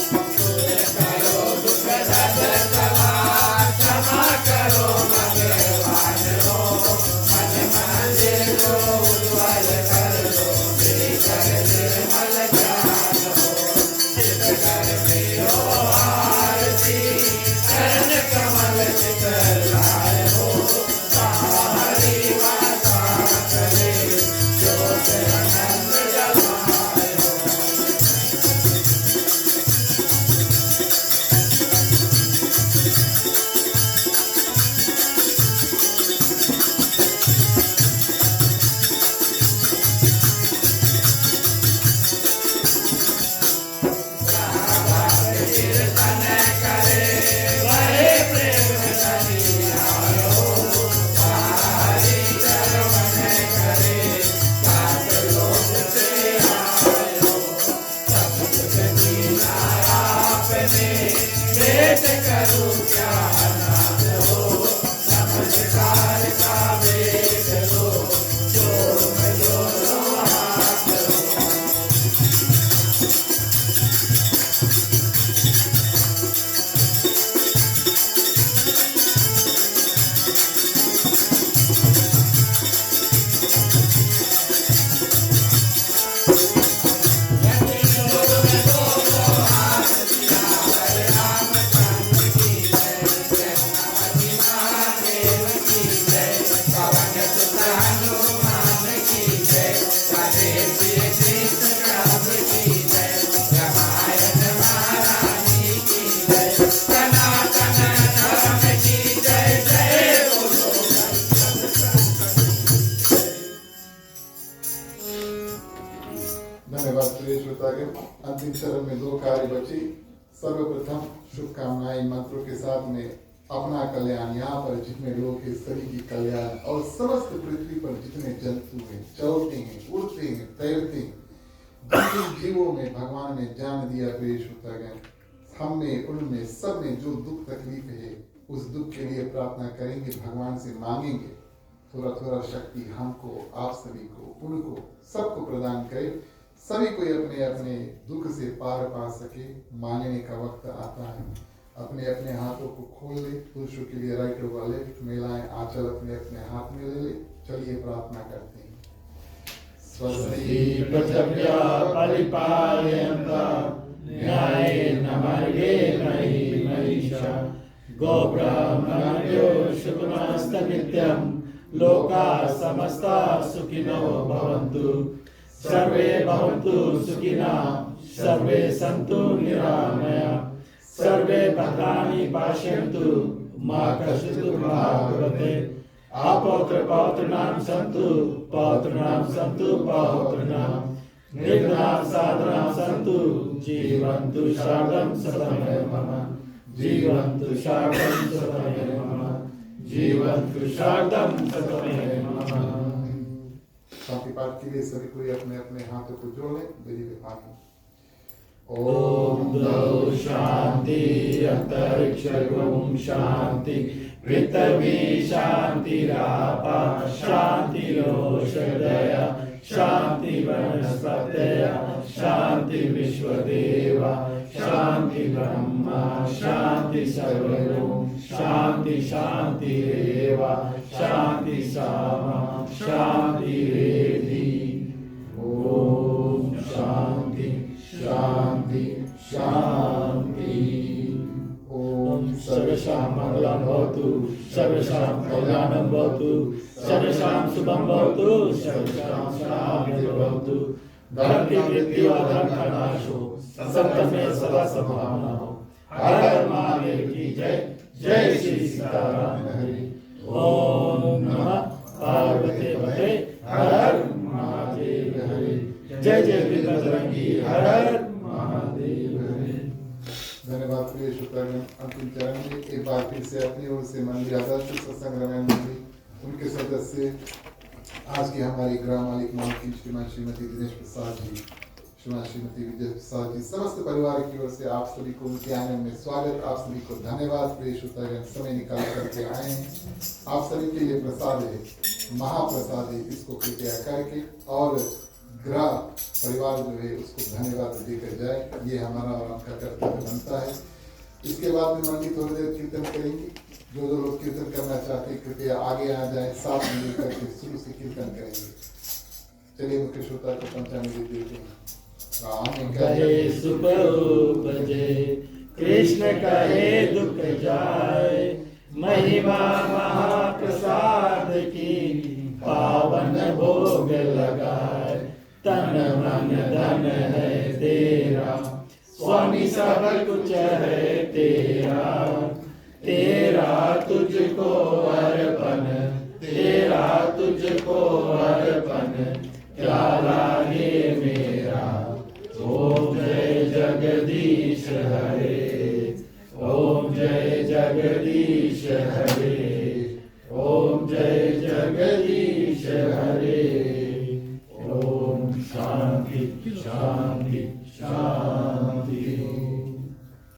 करो दुख दर्द सवार क्षमा करो भगवान हो मन मंदिर को उज्ज्वल कर दो श्रीकर निर्मल ज्ञान हो चित कर में हो आरती चरण कमल चितलाय हो हरि वासा करे ज्योत आनंद जलाय हो कीर्तन करे बड़े प्रेम धनी आयो हरि चरण करे सात लोक से आयो सब कुछ दीना आपने भेंट करूं क्या नाथ हो नमस्कार का वेद लो जोर में जोड़ो हाथ हो शुभकारी बच्चे, सर्वप्रथम शुभकामनाएं मंत्रों के साथ में अपना कल्याण, यहाँ पर जितने लोग हैं सभी की कल्याण, और समस्त पृथ्वी पर जितने जंतु हैं, चलते हैं, उड़ते हैं, तैरते हैं, जिन जीवों में भगवान ने जान दिया पेश होता गया, हम में उनमें सब में जो दुख तकलीफ है उस दुख के लिए प्रार्थना करेंगे, भगवान से मांगेंगे थोड़ा थोड़ा शक्ति हमको, आप सभी को, उनको सबको प्रदान करे, सभी कोई अपने अपने दुख से पार पा सके। मांगने का वक्त आता है, अपने अपने हाथों को खोल ले, पुरुषों के लिए राइट वाले, महिलाएं आंचल अपने अपने हाथ में ले ले। चलिए प्रार्थना करते हैं। स्वस्ति प्रजभ्यः परिपालयन्तः न्यायेन मार्गेण महिषा गोब्राह्मणेभ्यो शुभमस्तनित्यं लोकाः समस्ताः सुखिनो भवन्तु सर्वे भवन्तु सुखिनः सर्वे सन्तु निरामयाः सर्वे भद्राणि पश्यन्तु मा कश्चित् दुर्भाग्यवते अपौत्र पौत्राणां सन्तु पौत्राणां सन्तु पौत्राणां निर्धनां साधनां सन्तु जीवन्तु शारदं सतमेव मम जीवन्तु शारदं सतमेव मम जीवन्तु शारदं सतमेव मम। शांति पाठ के लिए सभी कोई अपने अपने हाथों को जोड़ लें। मेरी विभाग ओम द्यौ शांति अंतरिक्षं शांति पृथ्वी शांतिरापा शांतिरोषधय शांति वनस्पतयः शांति विश्वदेवा शांति ब्रह्मा शांति सर्वभूत शांति शांतिरेव शांति सामा शांतिरेधि। ओम शांति शांति शांति। ओम सर्वेषां मंगलं भवतु सर्वेषां कल्याणं भवतु सर्वेषां शुभं भवतु सर्वेषां शान्तिः भवतु। धर्म मृत्यु धर्मनाशो सत्य में सदा संभावना हो। हर हर महादेव की जय। जय श्री सीताराम हरि। ओम नमः पार्वती पते हर हर महादेव हरि। जय जय बजरंगी हर हर महादेव हरि। धन्यवाद प्रिय श्रोतागण। अंतिम चरण में एक बार फिर से अपनी ओर से मंदिर आदर्श सत्संग रामायण मंदिर, उनके सदस्य आज के हमारे ग्राम मालिक मालकिन श्रीमान श्रीमती दिनेश प्रसाद जी, श्रीमान श्रीमती विजय प्रसाद जी, समस्त परिवार की ओर से आप सभी को उनके आनंद में स्वागत। आप सभी को धन्यवाद प्रिय श्रोतागण, समय निकाल करके आए हैं। आप सभी के लिए प्रसाद है, महाप्रसाद है, इसको कृपया करके और ग्राम परिवार जो है उसको धन्यवाद देकर जाए, ये हमारा और आपका कर्तव्य बनता है। इसके बाद में मंडी थोड़ी देर कीर्तन करेंगे। जो जो लोग कीर्तन करना चाहते हैं कृपया आगे आ जाए, साथ में मिलकर के शुरू से कीर्तन करेंगे। चलिए मुख्य श्रोता को पंचामृत देते हैं। राम कहे सुख उपजे कृष्ण कहे दुख जाए, महिमा महाप्रसाद की पावन भोग लगाए। तन मन धन है तेरा स्वामी सब कुछ है तेरा, तेरा तुझको अर्पण तेरा तुझको अर्पण क्या लागे मेरा। ओम जय जगदीश हरे ओम जय जगदीश हरे ओम जय जगदीश हरे। ओम शांति शांति शांति।